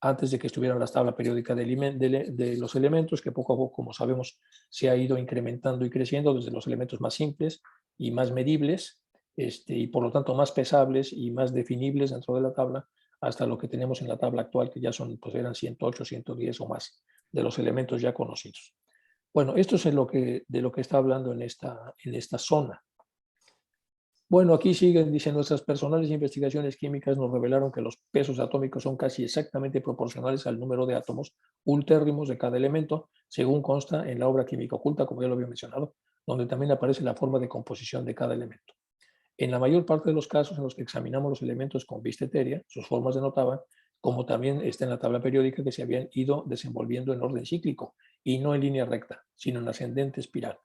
antes de que estuvieran las tablas periódicas de los elementos, que poco a poco, como sabemos, se ha ido incrementando y creciendo desde los elementos más simples y más medibles, y por lo tanto más pesables y más definibles dentro de la tabla, hasta lo que tenemos en la tabla actual, que ya son, pues eran 108, 110 o más de los elementos ya conocidos. Bueno, esto es de lo que está hablando en esta zona. Bueno, aquí siguen, dicen, nuestras personales investigaciones químicas nos revelaron que los pesos atómicos son casi exactamente proporcionales al número de átomos ultérrimos de cada elemento, según consta en la obra Química Oculta, como ya lo había mencionado, donde también aparece la forma de composición de cada elemento. En la mayor parte de los casos en los que examinamos los elementos con vista etérea, sus formas denotaban, como también está en la tabla periódica, que se habían ido desenvolviendo en orden cíclico y no en línea recta, sino en ascendente espiral.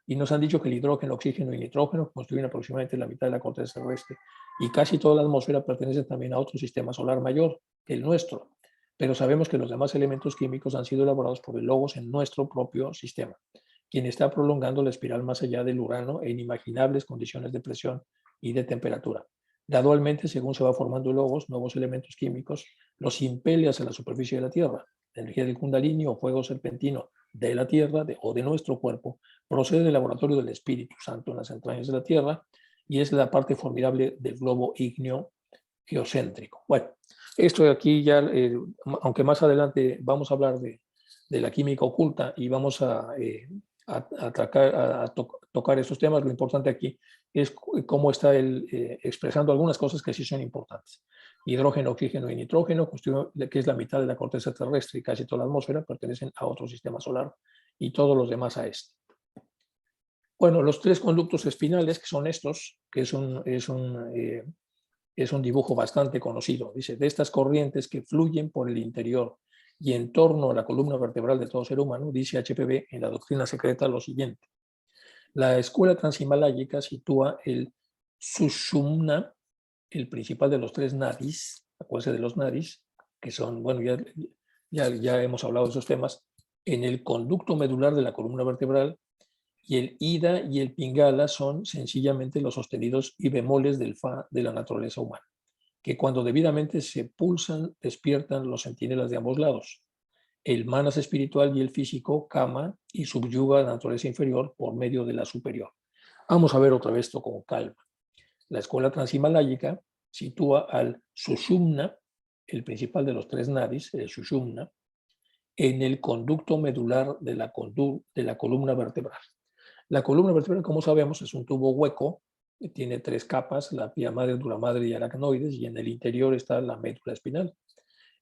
Y nos han dicho que el hidrógeno, oxígeno y nitrógeno constituyen aproximadamente la mitad de la corteza terrestre y casi toda la atmósfera pertenece también a otro sistema solar mayor que el nuestro. Pero sabemos que los demás elementos químicos han sido elaborados por el Logos en nuestro propio sistema, quien está prolongando la espiral más allá del Urano en inimaginables condiciones de presión y de temperatura. Gradualmente, según se va formando el Logos, nuevos elementos químicos los impele hacia la superficie de la Tierra. La energía del Kundalini o fuego serpentino de la Tierra o de nuestro cuerpo procede del laboratorio del Espíritu Santo en las entrañas de la Tierra y es la parte formidable del globo ígneo geocéntrico. Bueno, esto de aquí ya, aunque más adelante vamos a hablar de la química oculta y vamos a tocar estos temas, lo importante aquí es cómo está él expresando algunas cosas que sí son importantes. Hidrógeno, oxígeno y nitrógeno, que es la mitad de la corteza terrestre y casi toda la atmósfera, pertenecen a otro sistema solar y todos los demás a este. Bueno, los tres conductos espinales, que son estos, que es un dibujo bastante conocido. Dice, de estas corrientes que fluyen por el interior y en torno a la columna vertebral de todo ser humano, dice HPV en la doctrina secreta lo siguiente. La escuela transhimaláyica sitúa el Sushumna, el principal de los tres nadis, acuérdense de los nadis, que son, bueno, ya hemos hablado de esos temas, en el conducto medular de la columna vertebral, y el Ida y el Pingala son sencillamente los sostenidos y bemoles del Fa de la naturaleza humana, que cuando debidamente se pulsan, despiertan los centinelas de ambos lados. El manas espiritual y el físico cama y subyuga la naturaleza inferior por medio de la superior. Vamos a ver otra vez esto con calma. La escuela transhimaláyica sitúa al Sushumna, el principal de los tres nadis, el Sushumna, en el conducto medular de la columna vertebral. La columna vertebral, como sabemos, es un tubo hueco, que tiene tres capas, la pia madre, dura madre y aracnoides, y en el interior está la médula espinal.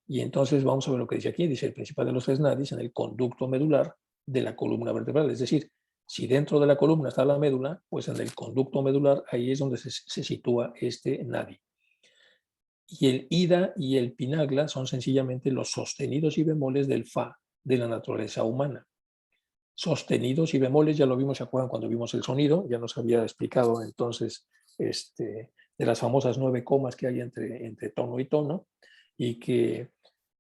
Y entonces vamos a ver lo que dice aquí. Dice el principal de los tres nadis en el conducto medular de la columna vertebral. Es decir, si dentro de la columna está la médula, pues en el conducto medular ahí es donde se sitúa este nadi. Y el ida y el pinagla son sencillamente los sostenidos y bemoles del fa de la naturaleza humana. Sostenidos y bemoles, ya lo vimos, ¿se acuerdan cuando vimos el sonido? Ya nos había explicado entonces de las famosas 9 comas que hay entre tono y tono, y que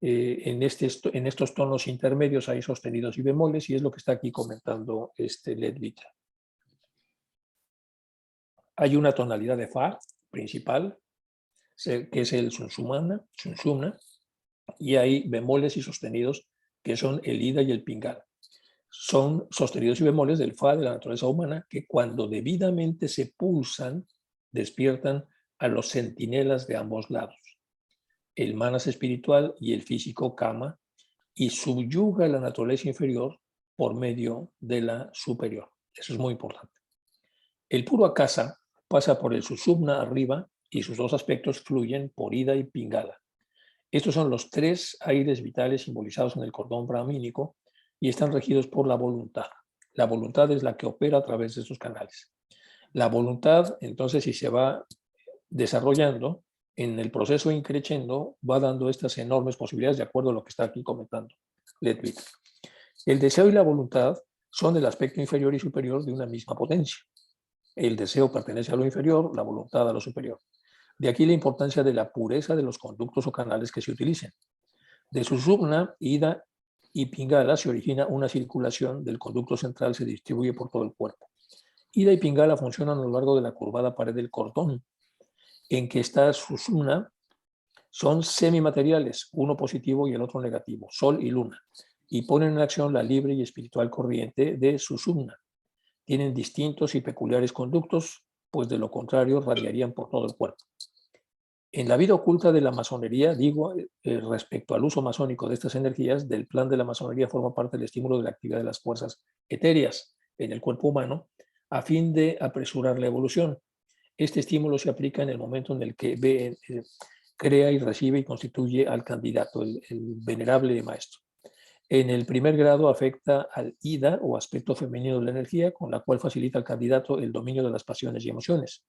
en estos tonos intermedios hay sostenidos y bemoles, y es lo que está aquí comentando Leadbeater. Hay una tonalidad de fa principal, que es el sunsumna, y hay bemoles y sostenidos que son el ida y el pingala. Son sostenidos y bemoles del fa de la naturaleza humana que cuando debidamente se pulsan, despiertan a los centinelas de ambos lados. El manas espiritual y el físico kama, y subyuga la naturaleza inferior por medio de la superior. Eso es muy importante. El puro akasa pasa por el sushumna arriba y sus dos aspectos fluyen por ida y pingala. Estos son los tres aires vitales simbolizados en el cordón brahmínico y están regidos por la voluntad. La voluntad es la que opera a través de estos canales. La voluntad, entonces, si se va desarrollando en el proceso increciendo, va dando estas enormes posibilidades de acuerdo a lo que está aquí comentando Leadbeater. El deseo y la voluntad son del aspecto inferior y superior de una misma potencia. El deseo pertenece a lo inferior, la voluntad a lo superior. De aquí la importancia de la pureza de los conductos o canales que se utilicen. De Sushumna, ida y pingala se origina una circulación del conducto central, se distribuye por todo el cuerpo. Ida y pingala funcionan a lo largo de la curvada pared del cordón, en que está Sushumna, son semimateriales, uno positivo y el otro negativo, sol y luna, y ponen en acción la libre y espiritual corriente de Sushumna. Tienen distintos y peculiares conductos, pues de lo contrario radiarían por todo el cuerpo. En la vida oculta de la masonería, digo, respecto al uso masónico de estas energías, del plan de la masonería forma parte del estímulo de la actividad de las fuerzas etéreas en el cuerpo humano, a fin de apresurar la evolución. Este estímulo se aplica en el momento en el que crea y recibe y constituye al candidato, el venerable maestro. En el primer grado afecta al ida o aspecto femenino de la energía, con la cual facilita al candidato el dominio de las pasiones y emociones.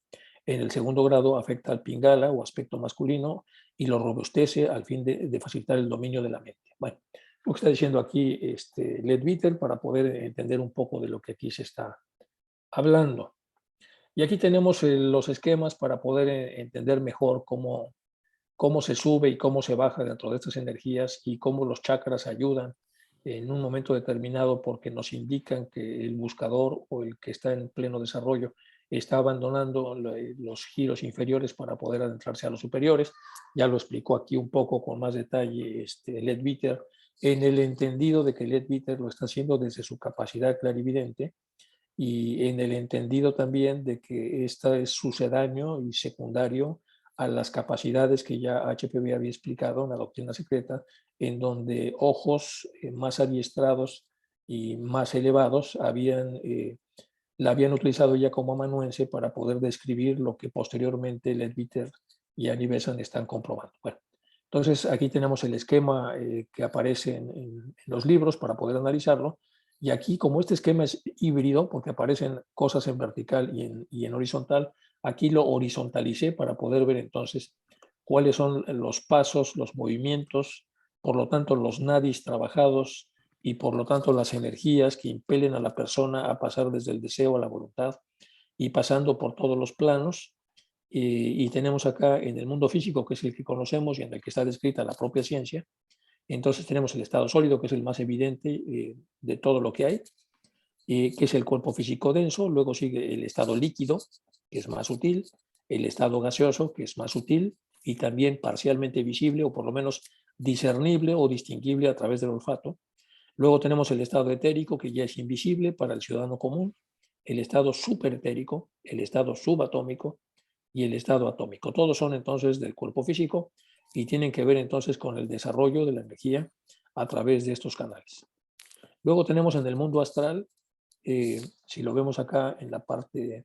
En el segundo grado afecta al pingala o aspecto masculino y lo robustece al fin de facilitar el dominio de la mente. Bueno, lo que está diciendo aquí Leadbeater para poder entender un poco de lo que aquí se está hablando. Y aquí tenemos los esquemas para poder entender mejor cómo se sube y cómo se baja dentro de estas energías y cómo los chakras ayudan en un momento determinado porque nos indican que el buscador o el que está en pleno desarrollo está abandonando los giros inferiores para poder adentrarse a los superiores. Ya lo explicó aquí un poco con más detalle Leadbeater, en el entendido de que Leadbeater lo está haciendo desde su capacidad clarividente y en el entendido también de que esta es sucedáneo y secundario a las capacidades que ya HPV había explicado en la doctrina secreta, en donde ojos más adiestrados y más elevados la habían utilizado ya como amanuense para poder describir lo que posteriormente Leadbeater y Annie Besant están comprobando. Bueno, entonces aquí tenemos el esquema que aparece en los libros para poder analizarlo. Y aquí, como este esquema es híbrido, porque aparecen cosas en vertical y en horizontal, aquí lo horizontalicé para poder ver entonces cuáles son los pasos, los movimientos, por lo tanto los nadis trabajados y por lo tanto las energías que impelen a la persona a pasar desde el deseo a la voluntad y pasando por todos los planos. Y tenemos acá en el mundo físico, que es el que conocemos y en el que está descrita la propia ciencia, entonces tenemos el estado sólido, que es el más evidente de todo lo que hay, que es el cuerpo físico denso. Luego sigue el estado líquido, que es más sutil, el estado gaseoso, que es más sutil y también parcialmente visible o por lo menos discernible o distinguible a través del olfato. Luego tenemos el estado etérico, que ya es invisible para el ciudadano común, el estado superetérico, el estado subatómico y el estado atómico. Todos son entonces del cuerpo físico y tienen que ver entonces con el desarrollo de la energía a través de estos canales. Luego tenemos en el mundo astral, si lo vemos acá en la parte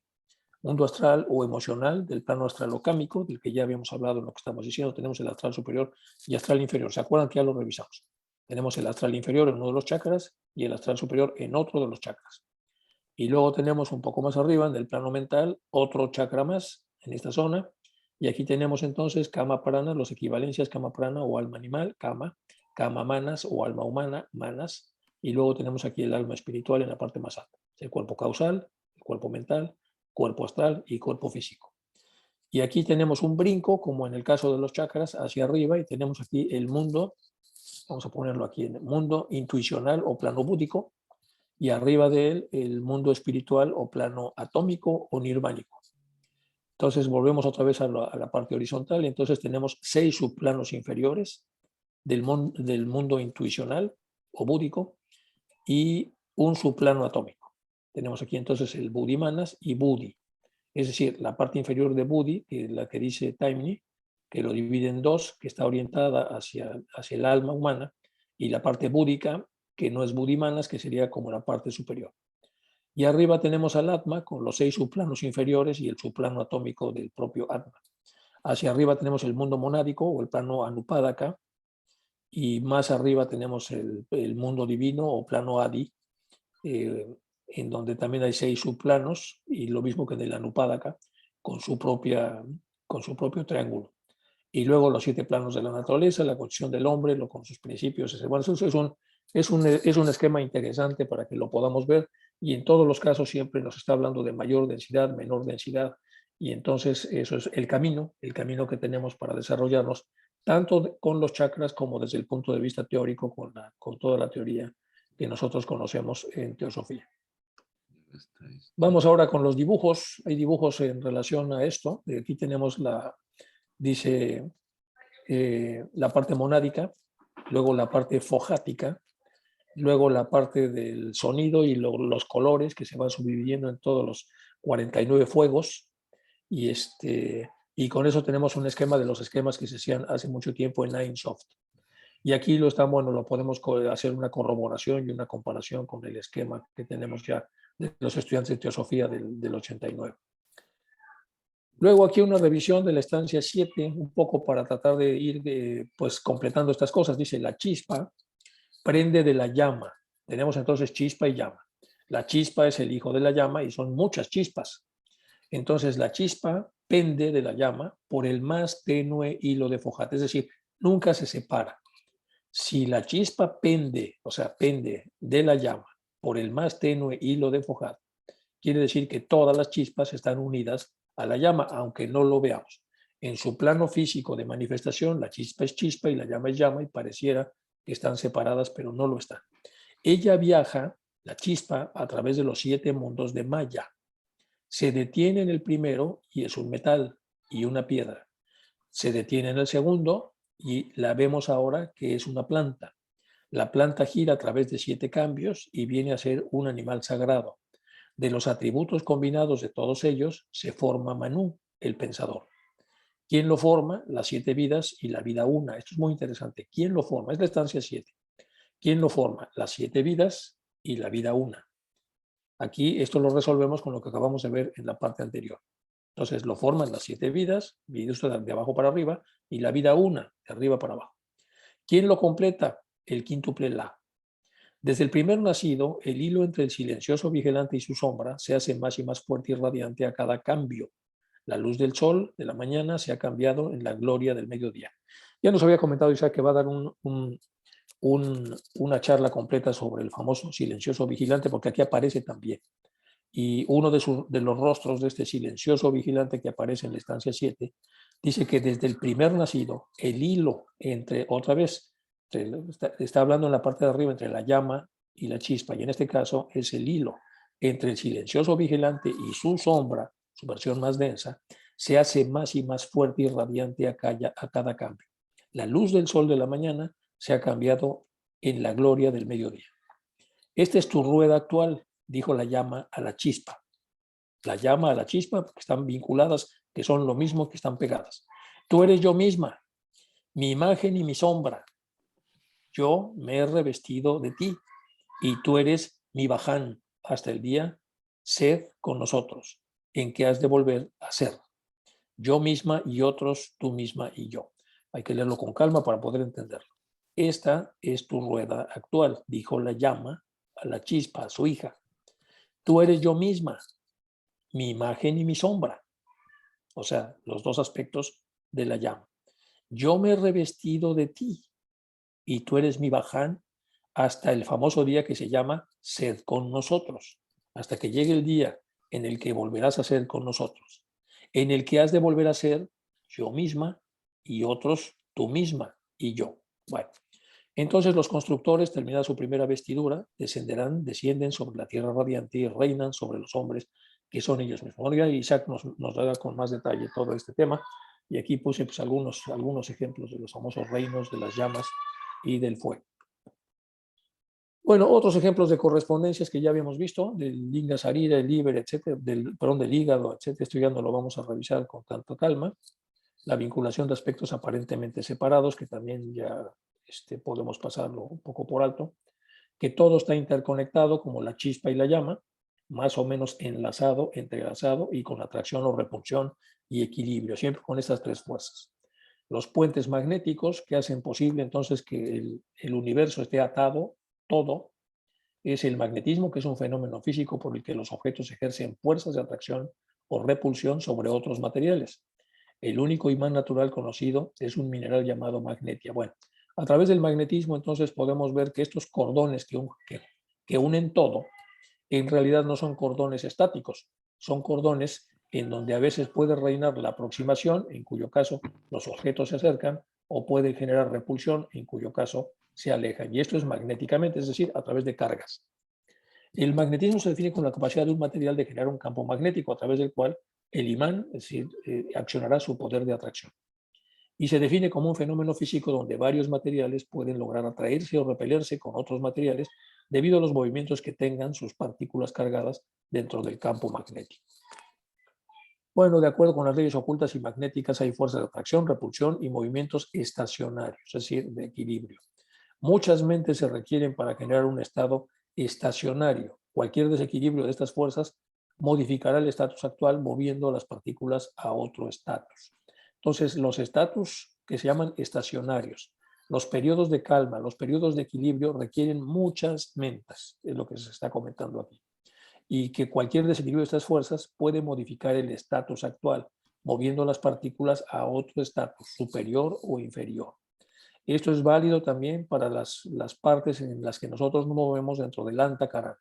mundo astral o emocional del plano astralocámico, del que ya habíamos hablado en lo que estamos diciendo, tenemos el astral superior y astral inferior. ¿Se acuerdan que ya lo revisamos? Tenemos el astral inferior en uno de los chakras y el astral superior en otro de los chakras. Y luego tenemos un poco más arriba, en el plano mental, otro chakra más en esta zona. Y aquí tenemos entonces Kama Prana, los equivalencias Kama Prana o alma animal, Kama, Kama Manas o alma humana, Manas. Y luego tenemos aquí el alma espiritual en la parte más alta. El cuerpo causal, el cuerpo mental, cuerpo astral y cuerpo físico. Y aquí tenemos un brinco, como en el caso de los chakras, hacia arriba, y tenemos aquí el mundo, vamos a ponerlo aquí, en el mundo intuicional o plano búdico, y arriba de él el mundo espiritual o plano atómico o nirvánico. Entonces volvemos otra vez a la parte horizontal y entonces tenemos 6 subplanos inferiores del mundo intuicional o búdico y un subplano atómico. Tenemos aquí entonces el Buddhimanas y Buddhi. Es decir, la parte inferior de Buddhi, que es la que dice Taimni, que lo divide en dos, que está orientada hacia el alma humana, y la parte búdica, que no es Buddhimanas, que sería como la parte superior. Y arriba tenemos al Atma con los 6 subplanos inferiores y el subplano atómico del propio Atma. Hacia arriba tenemos el mundo monádico o el plano Anupadaka, y más arriba tenemos el mundo divino o plano Adi, en donde también hay 6 subplanos, y lo mismo que en el Anupadaka, con su propio triángulo. Y luego los 7 planos de la naturaleza, la condición del hombre, con sus principios. Bueno, eso es un esquema interesante para que lo podamos ver, y en todos los casos siempre nos está hablando de mayor densidad, menor densidad, y entonces eso es el camino que tenemos para desarrollarnos, tanto con los chakras como desde el punto de vista teórico, con toda la teoría que nosotros conocemos en teosofía. Vamos ahora con los dibujos. Hay dibujos en relación a esto. Aquí tenemos dice la parte monádica, luego la parte fojática, luego la parte del sonido y los colores que se van subdividiendo en todos los 49 fuegos. Y con eso tenemos un esquema de los esquemas que se hacían hace mucho tiempo en Ninesoft. Y aquí lo podemos hacer una corroboración y una comparación con el esquema que tenemos ya de los estudiantes de teosofía del 89. Luego aquí una revisión de la estancia 7, un poco para tratar de ir pues completando estas cosas. Dice, la chispa prende de la llama. Tenemos entonces chispa y llama. La chispa es el hijo de la llama y son muchas chispas. Entonces la chispa pende de la llama por el más tenue hilo de Fojat, es decir, nunca se separa. Si la chispa pende, o sea, pende de la llama por el más tenue hilo de Fojat, quiere decir que todas las chispas están unidas a la llama, aunque no lo veamos. En su plano físico de manifestación, la chispa es chispa y la llama es llama, y pareciera que están separadas, pero no lo están. Ella viaja, la chispa, a través de los 7 mundos de Maya. Se detiene en el primero y es un metal y una piedra. Se detiene en el segundo y la vemos ahora que es una planta. La planta gira a través de 7 cambios y viene a ser un animal sagrado. De los atributos combinados de todos ellos se forma Manú, el pensador. ¿Quién lo forma? Las 7 vidas y la vida una. Esto es muy interesante. ¿Quién lo forma? Es la estancia 7. ¿Quién lo forma? Las 7 vidas y la vida una. Aquí esto lo resolvemos con lo que acabamos de ver en la parte anterior. Entonces lo forman las 7 vidas, vidas de abajo para arriba, y la vida 1, de arriba para abajo. ¿Quién lo completa? El quíntuple La. Desde el primer nacido, el hilo entre el silencioso vigilante y su sombra se hace más y más fuerte y radiante a cada cambio. La luz del sol de la mañana se ha cambiado en la gloria del mediodía. Ya nos había comentado Isaac que va a dar una charla completa sobre el famoso silencioso vigilante, porque aquí aparece también. Y uno de los rostros de este silencioso vigilante que aparece en la estancia 7 dice que desde el primer nacido, el hilo entre, otra vez, está hablando en la parte de arriba entre la llama y la chispa, y en este caso es el hilo entre el silencioso vigilante y su sombra, su versión más densa, se hace más y más fuerte y radiante a cada cambio. La luz del sol de la mañana se ha cambiado en la gloria del mediodía. Esta es tu rueda actual, dijo la llama a la chispa. La llama a la chispa, porque están vinculadas, que son lo mismo, que están pegadas. Tú eres yo misma, mi imagen y mi sombra. Yo me he revestido de ti y tú eres mi baján hasta el día, sed con nosotros, en que has de volver a ser. Yo misma y otros, tú misma y yo. Hay que leerlo con calma para poder entenderlo. Esta es tu rueda actual, dijo la llama a la chispa, a su hija. Tú eres yo misma, mi imagen y mi sombra. O sea, los dos aspectos de la llama. Yo me he revestido de ti y tú eres mi baján hasta el famoso día que se llama sed con nosotros, hasta que llegue el día en el que volverás a ser con nosotros, en el que has de volver a ser yo misma y otros tú misma y yo. Bueno, entonces los constructores, terminada su primera vestidura, descienden sobre la tierra radiante y reinan sobre los hombres que son ellos mismos. Bueno, ya Isaac nos dará con más detalle todo este tema, y aquí puse pues, algunos ejemplos de los famosos reinos de las llamas y del fuego. Bueno, otros ejemplos de correspondencias que ya habíamos visto, del Linga Sarira, el Liber, etcétera, del hígado, etcétera. Esto ya no lo vamos a revisar con tanta calma. La vinculación de aspectos aparentemente separados, que también ya podemos pasarlo un poco por alto, que todo está interconectado como la chispa y la llama, más o menos enlazado, entrelazado y con atracción o repulsión y equilibrio, siempre con estas tres fuerzas. Los puentes magnéticos que hacen posible entonces que el universo esté atado, todo, es el magnetismo, que es un fenómeno físico por el que los objetos ejercen fuerzas de atracción o repulsión sobre otros materiales. El único imán natural conocido es un mineral llamado magnetia. Bueno, a través del magnetismo entonces podemos ver que estos cordones que unen todo, en realidad no son cordones estáticos, son cordones en donde a veces puede reinar la aproximación, en cuyo caso los objetos se acercan, o puede generar repulsión, en cuyo caso se alejan. Y esto es magnéticamente, es decir, a través de cargas. El magnetismo se define con la capacidad de un material de generar un campo magnético a través del cual el imán, es decir, accionará su poder de atracción. Y se define como un fenómeno físico donde varios materiales pueden lograr atraerse o repelerse con otros materiales debido a los movimientos que tengan sus partículas cargadas dentro del campo magnético. Bueno, de acuerdo con las leyes ocultas y magnéticas, hay fuerzas de atracción, repulsión y movimientos estacionarios, es decir, de equilibrio. Muchas mentes se requieren para generar un estado estacionario. Cualquier desequilibrio de estas fuerzas modificará el estatus actual moviendo las partículas a otro estatus. Entonces, los estatus que se llaman estacionarios, los periodos de calma, los periodos de equilibrio requieren muchas mentes, es lo que se está comentando aquí. Y que cualquier desequilibrio de estas fuerzas puede modificar el estatus actual, moviendo las partículas a otro estatus superior o inferior. Esto es válido también para las partes en las que nosotros nos movemos dentro del Antakarana.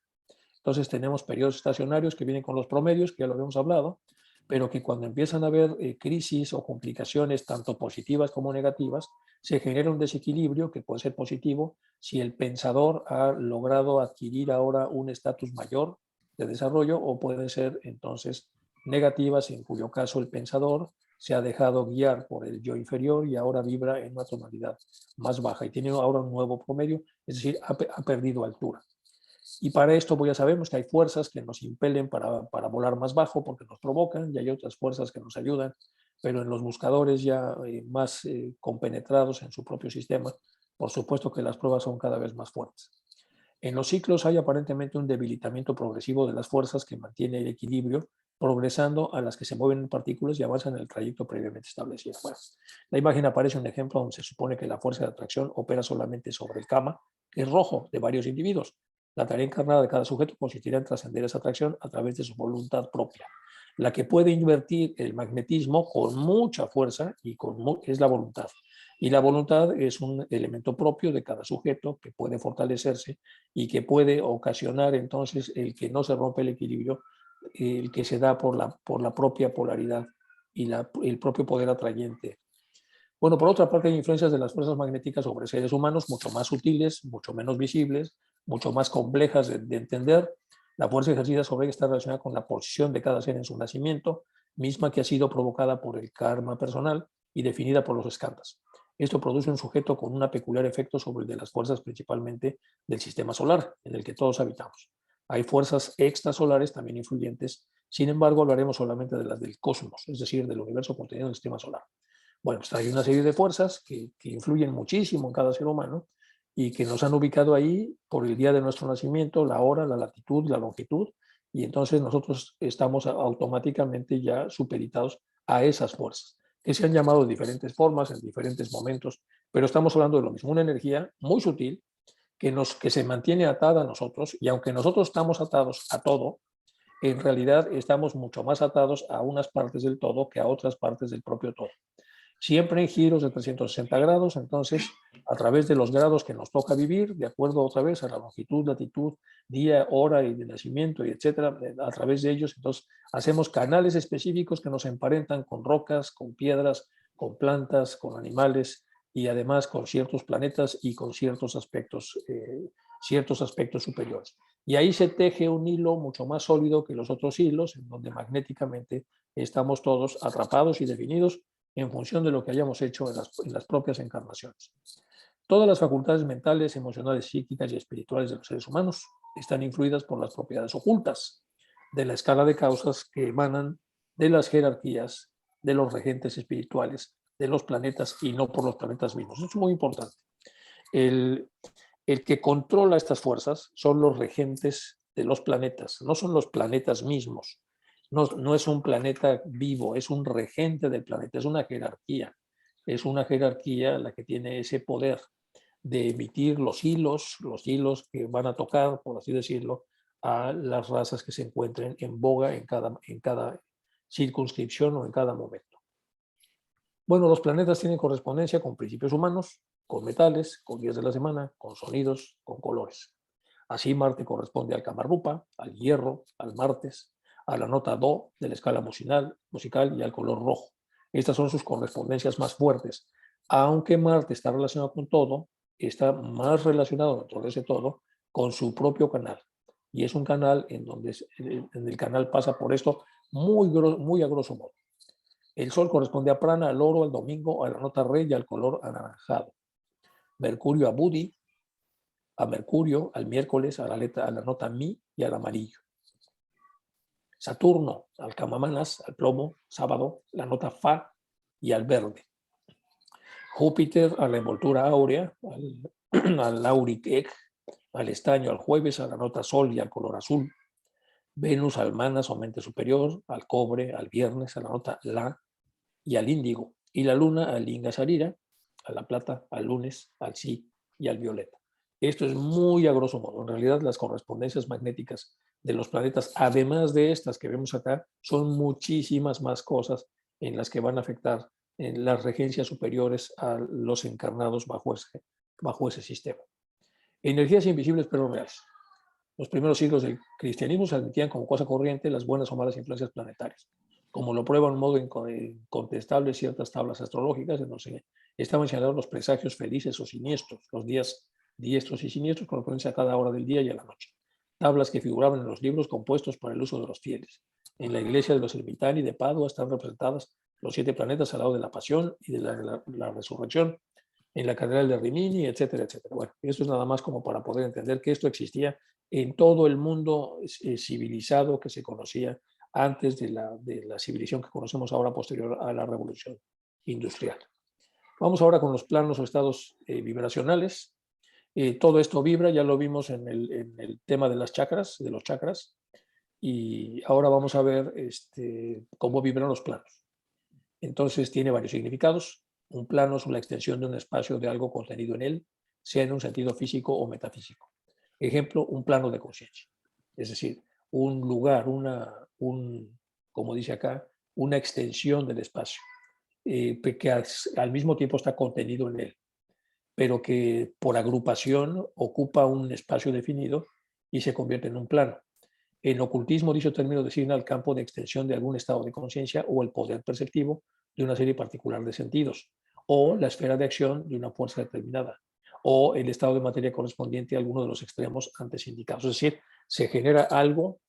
Entonces tenemos periodos estacionarios que vienen con los promedios, que ya lo habíamos hablado, pero que cuando empiezan a haber crisis o complicaciones, tanto positivas como negativas, se genera un desequilibrio que puede ser positivo si el pensador ha logrado adquirir ahora un estatus mayor de desarrollo, o pueden ser entonces negativas, en cuyo caso el pensador se ha dejado guiar por el yo inferior y ahora vibra en una tonalidad más baja y tiene ahora un nuevo promedio, es decir, ha perdido altura. Y para esto pues ya sabemos que hay fuerzas que nos impelen para volar más bajo porque nos provocan, y hay otras fuerzas que nos ayudan, pero en los buscadores ya más compenetrados en su propio sistema, por supuesto que las pruebas son cada vez más fuertes. En los ciclos hay aparentemente un debilitamiento progresivo de las fuerzas que mantiene el equilibrio progresando a las que se mueven en partículas y avanzan en el trayecto previamente establecido. Bueno, la imagen aparece un ejemplo donde se supone que la fuerza de atracción opera solamente sobre el Kama, que es rojo, de varios individuos. La tarea encarnada de cada sujeto consistirá en trascender esa atracción a través de su voluntad propia. La que puede invertir el magnetismo con mucha fuerza es la voluntad. Y la voluntad es un elemento propio de cada sujeto que puede fortalecerse y que puede ocasionar entonces el que no se rompe el equilibrio, el que se da por la propia polaridad y el propio poder atrayente. Bueno, por otra parte, hay influencias de las fuerzas magnéticas sobre seres humanos mucho más sutiles, mucho menos visibles, mucho más complejas de entender. La fuerza ejercida sobre ella está relacionada con la posición de cada ser en su nacimiento, misma que ha sido provocada por el karma personal y definida por los skandhas. Esto produce un sujeto con un peculiar efecto sobre el de las fuerzas principalmente del sistema solar, en el que todos habitamos. Hay fuerzas extrasolares también influyentes, sin embargo hablaremos solamente de las del cosmos, es decir, del universo contenido en el sistema solar. Bueno, pues hay una serie de fuerzas que influyen muchísimo en cada ser humano y que nos han ubicado ahí por el día de nuestro nacimiento, la hora, la latitud, la longitud, y entonces nosotros estamos automáticamente ya supeditados a esas fuerzas, que se han llamado de diferentes formas, en diferentes momentos, pero estamos hablando de lo mismo, una energía muy sutil que se mantiene atada a nosotros, y aunque nosotros estamos atados a todo, en realidad estamos mucho más atados a unas partes del todo que a otras partes del propio todo. Siempre en giros de 360 grados, entonces, a través de los grados que nos toca vivir, de acuerdo otra vez a la longitud, latitud, día, hora y de nacimiento, y etcétera, a través de ellos, entonces, hacemos canales específicos que nos emparentan con rocas, con piedras, con plantas, con animales y además con ciertos planetas y con ciertos aspectos superiores. Y ahí se teje un hilo mucho más sólido que los otros hilos, en donde magnéticamente estamos todos atrapados y definidos en función de lo que hayamos hecho en las propias encarnaciones. Todas las facultades mentales, emocionales, psíquicas y espirituales de los seres humanos están influidas por las propiedades ocultas de la escala de causas que emanan de las jerarquías, de los regentes espirituales, de los planetas y no por los planetas mismos. Eso es muy importante. El que controla estas fuerzas son los regentes de los planetas, no son los planetas mismos. No es un planeta vivo, es un regente del planeta, es una jerarquía. Es una jerarquía la que tiene ese poder de emitir los hilos que van a tocar, por así decirlo, a las razas que se encuentren en boga en cada circunscripción o en cada momento. Bueno, los planetas tienen correspondencia con principios humanos, con metales, con días de la semana, con sonidos, con colores. Así Marte corresponde al Kamarupa, al hierro, al martes, a la nota Do de la escala musical y al color rojo. Estas son sus correspondencias más fuertes. Aunque Marte está relacionado con todo, está más relacionado dentro de ese todo con su propio canal. Y es un canal en el canal pasa por esto muy a grosso modo. El Sol corresponde a Prana, al oro, al domingo, a la nota Re y al color anaranjado. Mercurio a Budi, a Mercurio, al miércoles, a la nota Mi y al amarillo. Saturno, al Camamanas, al plomo, sábado, la nota Fa y al verde. Júpiter, a la envoltura áurea, al auric egg, al estaño, al jueves, a la nota Sol y al color azul. Venus, al manas o mente superior, al cobre, al viernes, a la nota La y al índigo. Y la luna, al Linga Sarira, a la plata, al lunes, al Si y al violeta. Esto es muy a grosso modo. En realidad, las correspondencias magnéticas de los planetas, además de estas que vemos acá, son muchísimas más cosas en las que van a afectar en las regencias superiores a los encarnados bajo ese sistema. Energías invisibles pero reales. Los primeros siglos del cristianismo se admitían como cosa corriente las buenas o malas influencias planetarias, como lo prueba un modo incontestable ciertas tablas astrológicas en donde estaban señalados los presagios felices o siniestros, los días diestros y siniestros con referencia a cada hora del día y a la noche. Tablas que figuraban en los libros compuestos para el uso de los fieles. En la iglesia de los Ermitani de Padua están representadas los 7 planetas al lado de la pasión y de la resurrección, en la catedral de Rimini, etcétera, etcétera. Bueno, eso es nada más como para poder entender que esto existía en todo el mundo civilizado que se conocía antes de la civilización que conocemos ahora posterior a la revolución industrial. Vamos ahora con los planos o estados vibracionales. Todo esto vibra, ya lo vimos en el tema de los chakras. Y ahora vamos a ver cómo vibran los planos. Entonces tiene varios significados. Un plano es una extensión de un espacio de algo contenido en él, sea en un sentido físico o metafísico. Ejemplo, un plano de conciencia. Es decir, un lugar, como dice acá, una extensión del espacio, que al mismo tiempo está contenido en él, pero que por agrupación ocupa un espacio definido y se convierte en un plano. En ocultismo, dicho término designa el campo de extensión de algún estado de conciencia o el poder perceptivo de una serie particular de sentidos, o la esfera de acción de una fuerza determinada, o el estado de materia correspondiente a alguno de los extremos antes indicados. Es decir, se genera algo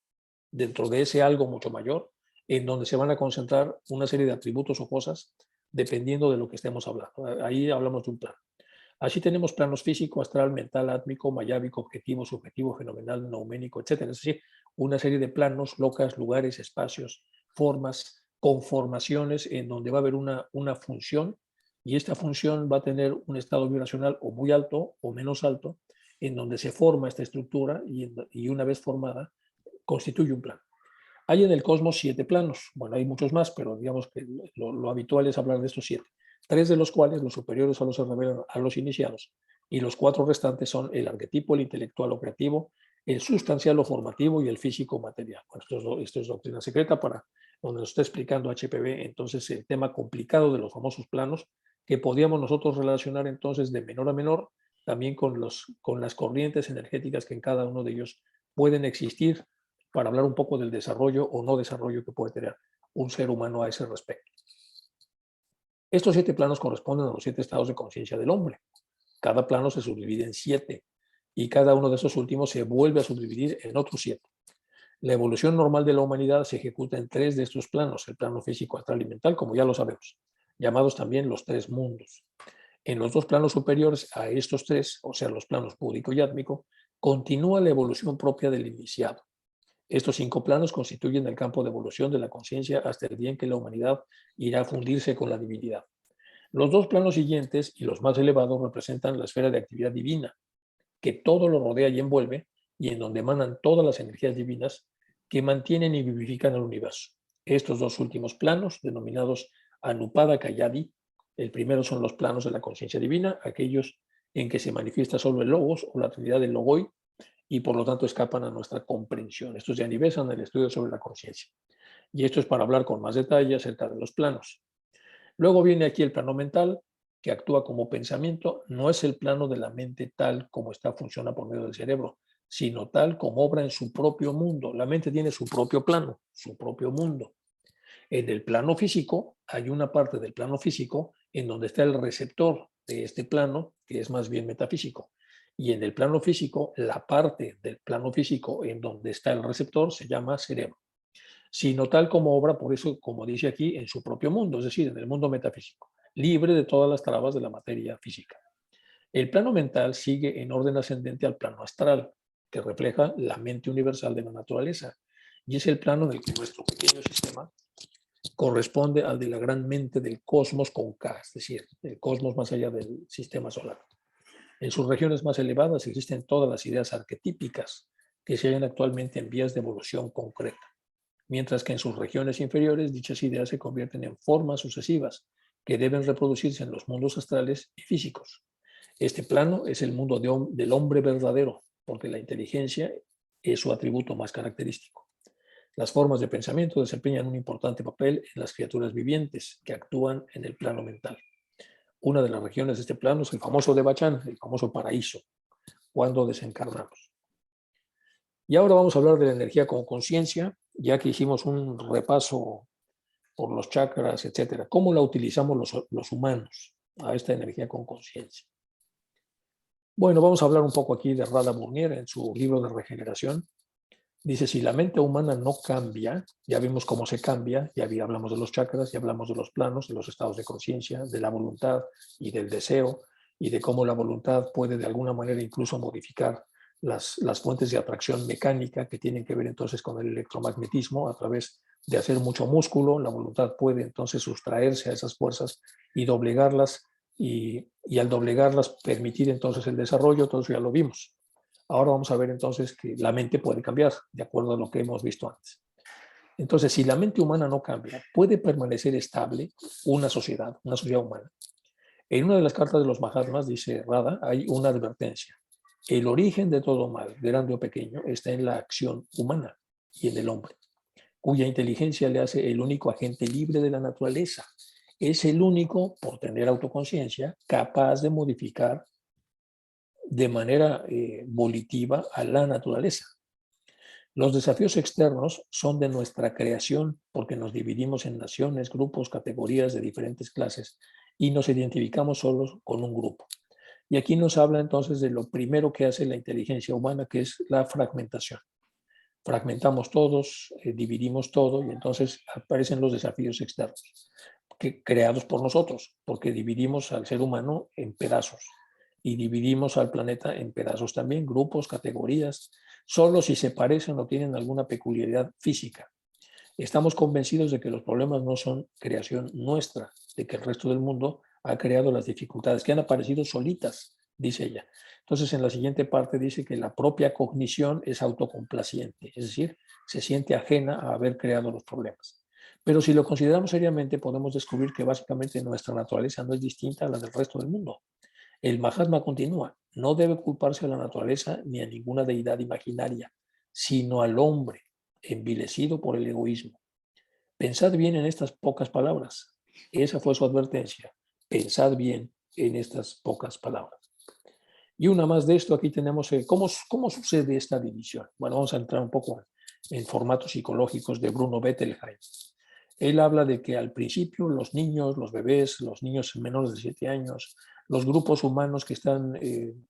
dentro de ese algo mucho mayor, en donde se van a concentrar una serie de atributos o cosas dependiendo de lo que estemos hablando. Ahí hablamos de un plano. Así tenemos planos físico, astral, mental, átmico, mayábico, objetivo, subjetivo, fenomenal, nouménico, etc. Es decir, una serie de planos, locas, lugares, espacios, formas, conformaciones en donde va a haber una función y esta función va a tener un estado vibracional o muy alto o menos alto en donde se forma esta estructura y una vez formada constituye un plano. Hay en el cosmos 7 planos. Bueno, hay muchos más, pero digamos que lo habitual es hablar de estos 7. 3 de los cuales, los superiores, solo se revelan a los iniciados, y los 4 restantes son el arquetipo, el intelectual o creativo, el sustancial o formativo y el físico material. Bueno, esto es doctrina secreta para donde nos está explicando HPV, entonces el tema complicado de los famosos planos, que podíamos nosotros relacionar entonces de menor a menor, también con las corrientes energéticas que en cada uno de ellos pueden existir, para hablar un poco del desarrollo o no desarrollo que puede tener un ser humano a ese respecto. Estos 7 planos corresponden a los 7 estados de conciencia del hombre. Cada plano se subdivide en 7 y cada uno de esos últimos se vuelve a subdividir en otros 7. La evolución normal de la humanidad se ejecuta en 3 de estos planos, el plano físico, astral y mental, como ya lo sabemos, llamados también los 3 mundos. En los 2 planos superiores a estos 3, o sea, los planos búdico y átmico, continúa la evolución propia del iniciado. Estos 5 planos constituyen el campo de evolución de la conciencia hasta el día en que la humanidad irá a fundirse con la divinidad. Los 2 planos siguientes y los más elevados representan la esfera de actividad divina, que todo lo rodea y envuelve, y en donde emanan todas las energías divinas que mantienen y vivifican el universo. Estos 2 últimos planos, denominados Anupada Kayadi, el primero son los planos de la conciencia divina, aquellos en que se manifiesta solo el logos o la trinidad del logoi, y por lo tanto escapan a nuestra comprensión. Estos ya aniversan el estudio sobre la conciencia. Y esto es para hablar con más detalle acerca de los planos. Luego viene aquí el plano mental, que actúa como pensamiento. No es el plano de la mente tal como funciona por medio del cerebro, sino tal como obra en su propio mundo. La mente tiene su propio plano, su propio mundo. En el plano físico, hay una parte del plano físico en donde está el receptor de este plano, que es más bien metafísico. Y en el plano físico, la parte del plano físico en donde está el receptor se llama cerebro. Sino tal como obra, por eso, como dice aquí, en su propio mundo, es decir, en el mundo metafísico, libre de todas las trabas de la materia física. El plano mental sigue en orden ascendente al plano astral, que refleja la mente universal de la naturaleza, y es el plano en el que nuestro pequeño sistema corresponde al de la gran mente del cosmos con K, es decir, el cosmos más allá del sistema solar. En sus regiones más elevadas existen todas las ideas arquetípicas que se hallan actualmente en vías de evolución concreta, mientras que en sus regiones inferiores dichas ideas se convierten en formas sucesivas que deben reproducirse en los mundos astrales y físicos. Este plano es el mundo del hombre verdadero, porque la inteligencia es su atributo más característico. Las formas de pensamiento desempeñan un importante papel en las criaturas vivientes que actúan en el plano mental. Una de las regiones de este plano es el famoso Devachan, el famoso paraíso, cuando desencarnamos. Y ahora vamos a hablar de la energía como conciencia, ya que hicimos un repaso por los chakras, etcétera. ¿Cómo la utilizamos los humanos a esta energía con conciencia? Bueno, vamos a hablar un poco aquí de Radha Burnier en su libro de regeneración. Dice, si la mente humana no cambia, ya vimos cómo se cambia, ya hablamos de los chakras, ya hablamos de los planos, de los estados de conciencia, de la voluntad y del deseo, y de cómo la voluntad puede de alguna manera incluso modificar las fuentes de atracción mecánica que tienen que ver entonces con el electromagnetismo a través de hacer mucho músculo. La voluntad puede entonces sustraerse a esas fuerzas y doblegarlas, y al doblegarlas permitir entonces el desarrollo. Todo eso ya lo vimos. Ahora vamos a ver entonces que la mente puede cambiar, de acuerdo a lo que hemos visto antes. Entonces, si la mente humana no cambia, puede permanecer estable una sociedad humana. En una de las cartas de los Mahatmas, dice Radha, hay una advertencia. El origen de todo mal, grande o pequeño, está en la acción humana y en el hombre, cuya inteligencia le hace el único agente libre de la naturaleza. Es el único, por tener autoconciencia, capaz de modificar de manera volitiva a la naturaleza. Los desafíos externos son de nuestra creación porque nos dividimos en naciones, grupos, categorías de diferentes clases y nos identificamos solos con un grupo. Y aquí nos habla entonces de lo primero que hace la inteligencia humana, que es la fragmentación. Fragmentamos todos, dividimos todo y entonces aparecen los desafíos externos, creados por nosotros, porque dividimos al ser humano en pedazos y dividimos al planeta en pedazos también, grupos, categorías, solo si se parecen o tienen alguna peculiaridad física. Estamos convencidos de que los problemas no son creación nuestra, de que el resto del mundo ha creado las dificultades, que han aparecido solitas, dice ella. Entonces, en la siguiente parte dice que la propia cognición es autocomplaciente, es decir, se siente ajena a haber creado los problemas. Pero si lo consideramos seriamente, podemos descubrir que básicamente nuestra naturaleza no es distinta a la del resto del mundo. El Mahatma continúa, no debe culparse a la naturaleza ni a ninguna deidad imaginaria, sino al hombre, envilecido por el egoísmo. Pensad bien en estas pocas palabras. Esa fue su advertencia. Pensad bien en estas pocas palabras. Y una más de esto, aquí tenemos cómo sucede esta división. Bueno, vamos a entrar un poco en formatos psicológicos de Bruno Bettelheim. Él habla de que al principio los niños, los bebés, los niños menores de 7 años, los grupos humanos que están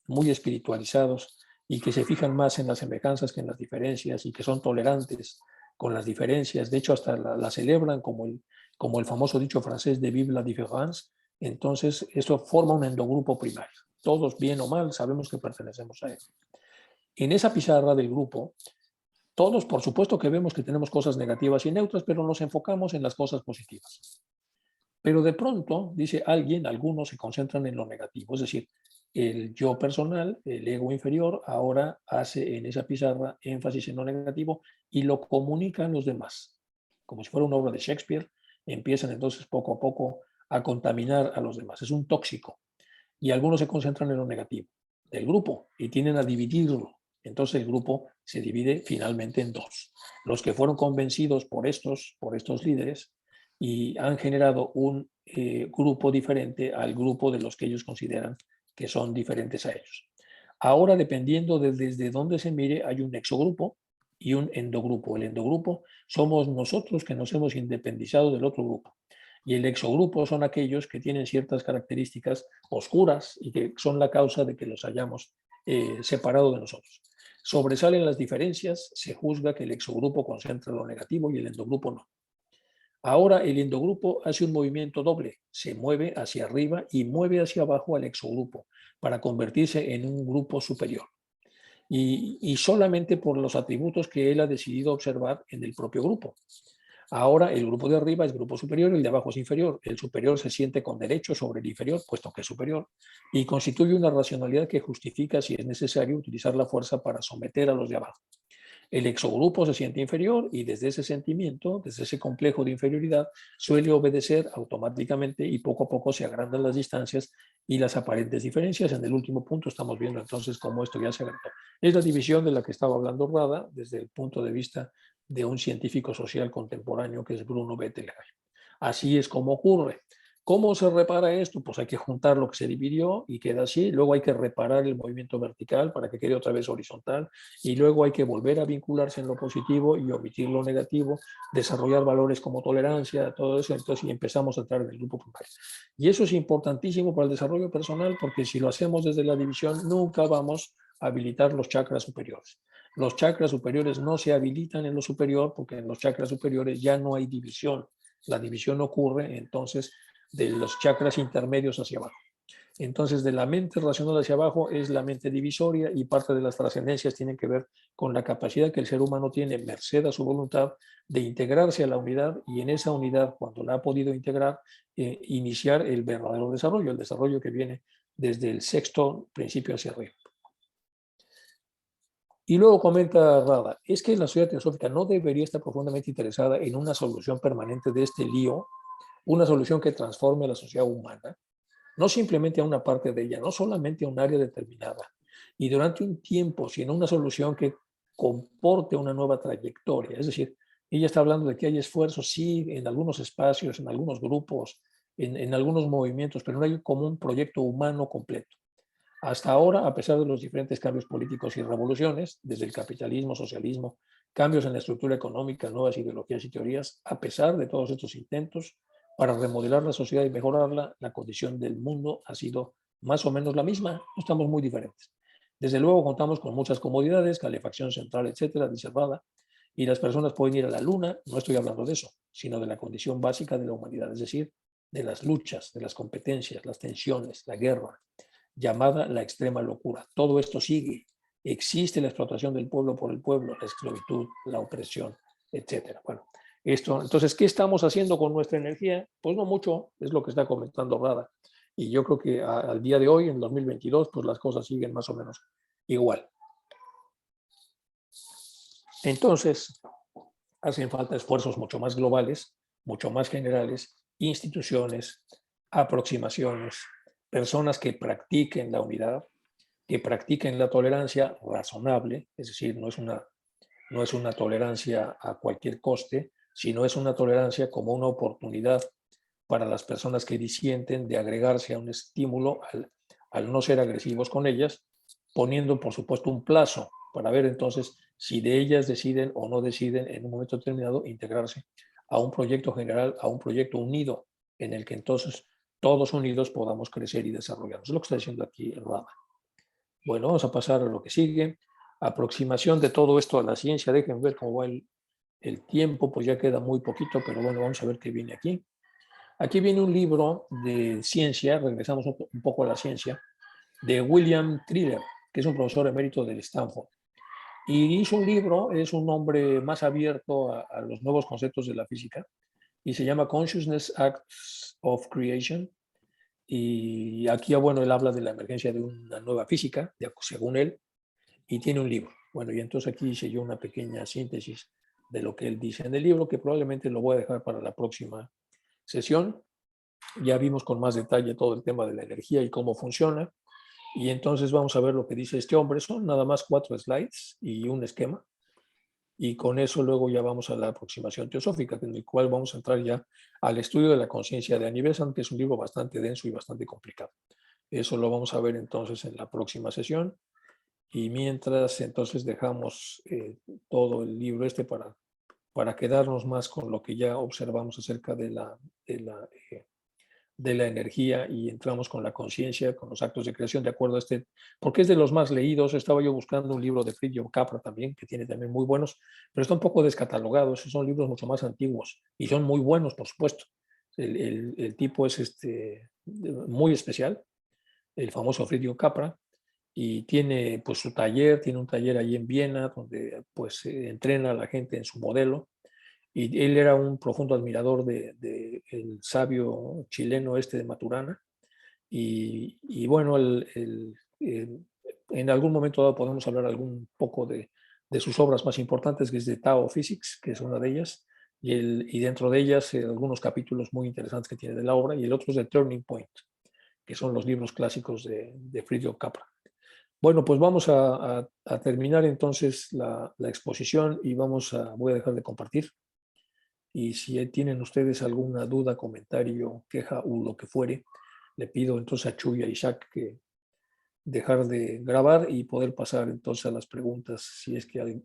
muy espiritualizados y que se fijan más en las semejanzas que en las diferencias y que son tolerantes con las diferencias, de hecho hasta la celebran como el famoso dicho francés de vive la différence, entonces eso forma un endogrupo primario. Todos, bien o mal, sabemos que pertenecemos a él. En esa pizarra del grupo, todos, por supuesto que vemos que tenemos cosas negativas y neutras, pero nos enfocamos en las cosas positivas. Pero de pronto, dice alguien, algunos se concentran en lo negativo, es decir, el yo personal, el ego inferior, ahora hace en esa pizarra énfasis en lo negativo y lo comunica a los demás. Como si fuera una obra de Shakespeare, empiezan entonces poco a poco a contaminar a los demás. Es un tóxico. Y algunos se concentran en lo negativo del grupo y tienden a dividirlo. Entonces el grupo se divide finalmente en dos. Los que fueron convencidos por estos líderes y han generado un grupo diferente al grupo de los que ellos consideran que son diferentes a ellos. Ahora, dependiendo de desde dónde se mire, hay un exogrupo y un endogrupo. El endogrupo somos nosotros que nos hemos independizado del otro grupo. Y el exogrupo son aquellos que tienen ciertas características oscuras y que son la causa de que los hayamos separado de nosotros. Sobresalen las diferencias, se juzga que el exogrupo concentra lo negativo y el endogrupo no. Ahora el endogrupo hace un movimiento doble, se mueve hacia arriba y mueve hacia abajo al exogrupo para convertirse en un grupo superior. Y solamente por los atributos que él ha decidido observar en el propio grupo. Ahora el grupo de arriba es grupo superior y el de abajo es inferior. El superior se siente con derecho sobre el inferior, puesto que es superior, y constituye una racionalidad que justifica, si es necesario, utilizar la fuerza para someter a los de abajo. El exogrupo se siente inferior y desde ese sentimiento, desde ese complejo de inferioridad, suele obedecer automáticamente y poco a poco se agrandan las distancias y las aparentes diferencias. En el último punto estamos viendo entonces cómo esto ya se agrandó. Es la división de la que estaba hablando Radha desde el punto de vista de un científico social contemporáneo que es Bruno Bettelheim. Así es como ocurre. ¿Cómo se repara esto? Pues hay que juntar lo que se dividió y queda así. Luego hay que reparar el movimiento vertical para que quede otra vez horizontal. Y luego hay que volver a vincularse en lo positivo y omitir lo negativo, desarrollar valores como tolerancia, todo eso. Entonces y empezamos a entrar en el grupo primario. Y eso es importantísimo para el desarrollo personal porque si lo hacemos desde la división, nunca vamos a habilitar los chakras superiores. Los chakras superiores no se habilitan en lo superior porque en los chakras superiores ya no hay división. La división ocurre entonces de los chakras intermedios hacia abajo. Entonces, de la mente racional hacia abajo es la mente divisoria y parte de las trascendencias tienen que ver con la capacidad que el ser humano tiene, merced a su voluntad, de integrarse a la unidad y en esa unidad, cuando la ha podido integrar, iniciar el verdadero desarrollo, el desarrollo que viene desde el sexto principio hacia arriba. Y luego comenta Rada, es que la sociedad teosófica no debería estar profundamente interesada en una solución permanente de este lío, una solución que transforme a la sociedad humana, no simplemente a una parte de ella, no solamente a un área determinada, y durante un tiempo, sino una solución que comporte una nueva trayectoria. Es decir, ella está hablando de que hay esfuerzos, sí, en algunos espacios, en algunos grupos, en algunos movimientos, pero no hay como un proyecto humano completo. Hasta ahora, a pesar de los diferentes cambios políticos y revoluciones, desde el capitalismo, socialismo, cambios en la estructura económica, nuevas ideologías y teorías, a pesar de todos estos intentos para remodelar la sociedad y mejorarla, la condición del mundo ha sido más o menos la misma, no estamos muy diferentes. Desde luego contamos con muchas comodidades, calefacción central, etcétera, dice Rada, y las personas pueden ir a la luna, no estoy hablando de eso, sino de la condición básica de la humanidad, es decir, de las luchas, de las competencias, las tensiones, la guerra, llamada la extrema locura. Todo esto sigue. Existe la explotación del pueblo por el pueblo, la esclavitud, la opresión, etcétera. Bueno, entonces, ¿qué estamos haciendo con nuestra energía? Pues no mucho, es lo que está comentando Rada. Y yo creo que al día de hoy, en 2022, pues las cosas siguen más o menos igual. Entonces, hacen falta esfuerzos mucho más globales, mucho más generales, instituciones, aproximaciones, personas que practiquen la unidad, que practiquen la tolerancia razonable, es decir, no es una tolerancia a cualquier coste, sino es una tolerancia como una oportunidad para las personas que disienten de agregarse a un estímulo al no ser agresivos con ellas, poniendo, por supuesto, un plazo para ver entonces si de ellas deciden o no deciden en un momento determinado integrarse a un proyecto general, a un proyecto unido, en el que entonces todos unidos podamos crecer y desarrollarnos. Es lo que está diciendo aquí Rada. Bueno, vamos a pasar a lo que sigue. Aproximación de todo esto a la ciencia. Déjenme ver cómo va el tiempo, pues ya queda muy poquito, pero bueno, vamos a ver qué viene aquí. Aquí viene un libro de ciencia, regresamos un poco a la ciencia, de William Thriller, que es un profesor emérito del Stanford. Y hizo un libro, es un hombre más abierto a los nuevos conceptos de la física, y se llama Consciousness Acts of Creation. Y aquí, bueno, él habla de la emergencia de una nueva física, según él, y tiene un libro. Bueno, y entonces aquí hice yo una pequeña síntesis de lo que él dice en el libro, que probablemente lo voy a dejar para la próxima sesión. Ya vimos con más detalle todo el tema de la energía y cómo funciona. Y entonces vamos a ver lo que dice este hombre. Son nada más 4 slides y un esquema. Y con eso luego ya vamos a la aproximación teosófica, en el cual vamos a entrar ya al estudio de la conciencia de Annie Besant, que es un libro bastante denso y bastante complicado. Eso lo vamos a ver entonces en la próxima sesión. Y mientras entonces dejamos todo el libro este para quedarnos más con lo que ya observamos acerca de la energía y entramos con la conciencia, con los actos de creación, de acuerdo a porque es de los más leídos. Estaba yo buscando un libro de Fritjof Capra también, que tiene también muy buenos, pero está un poco descatalogado. Esos son libros mucho más antiguos y son muy buenos, por supuesto. El tipo es muy especial, el famoso Fritjof Capra, y tiene pues su taller, tiene un taller allí en Viena, donde pues entrena a la gente en su modelo. Y él era un profundo admirador el sabio chileno de Maturana. Y bueno, en algún momento dado podemos hablar algún poco de sus obras más importantes, que es de Tao Physics, que es una de ellas, y dentro de ellas algunos capítulos muy interesantes que tiene de la obra, y el otro es de Turning Point, que son los libros clásicos de Fritjof Capra. Bueno, pues vamos a terminar entonces la exposición y voy a dejar de compartir. Y si tienen ustedes alguna duda, comentario, queja o lo que fuere, le pido entonces a Chuy y a Isaac que dejar de grabar y poder pasar entonces a las preguntas, si es que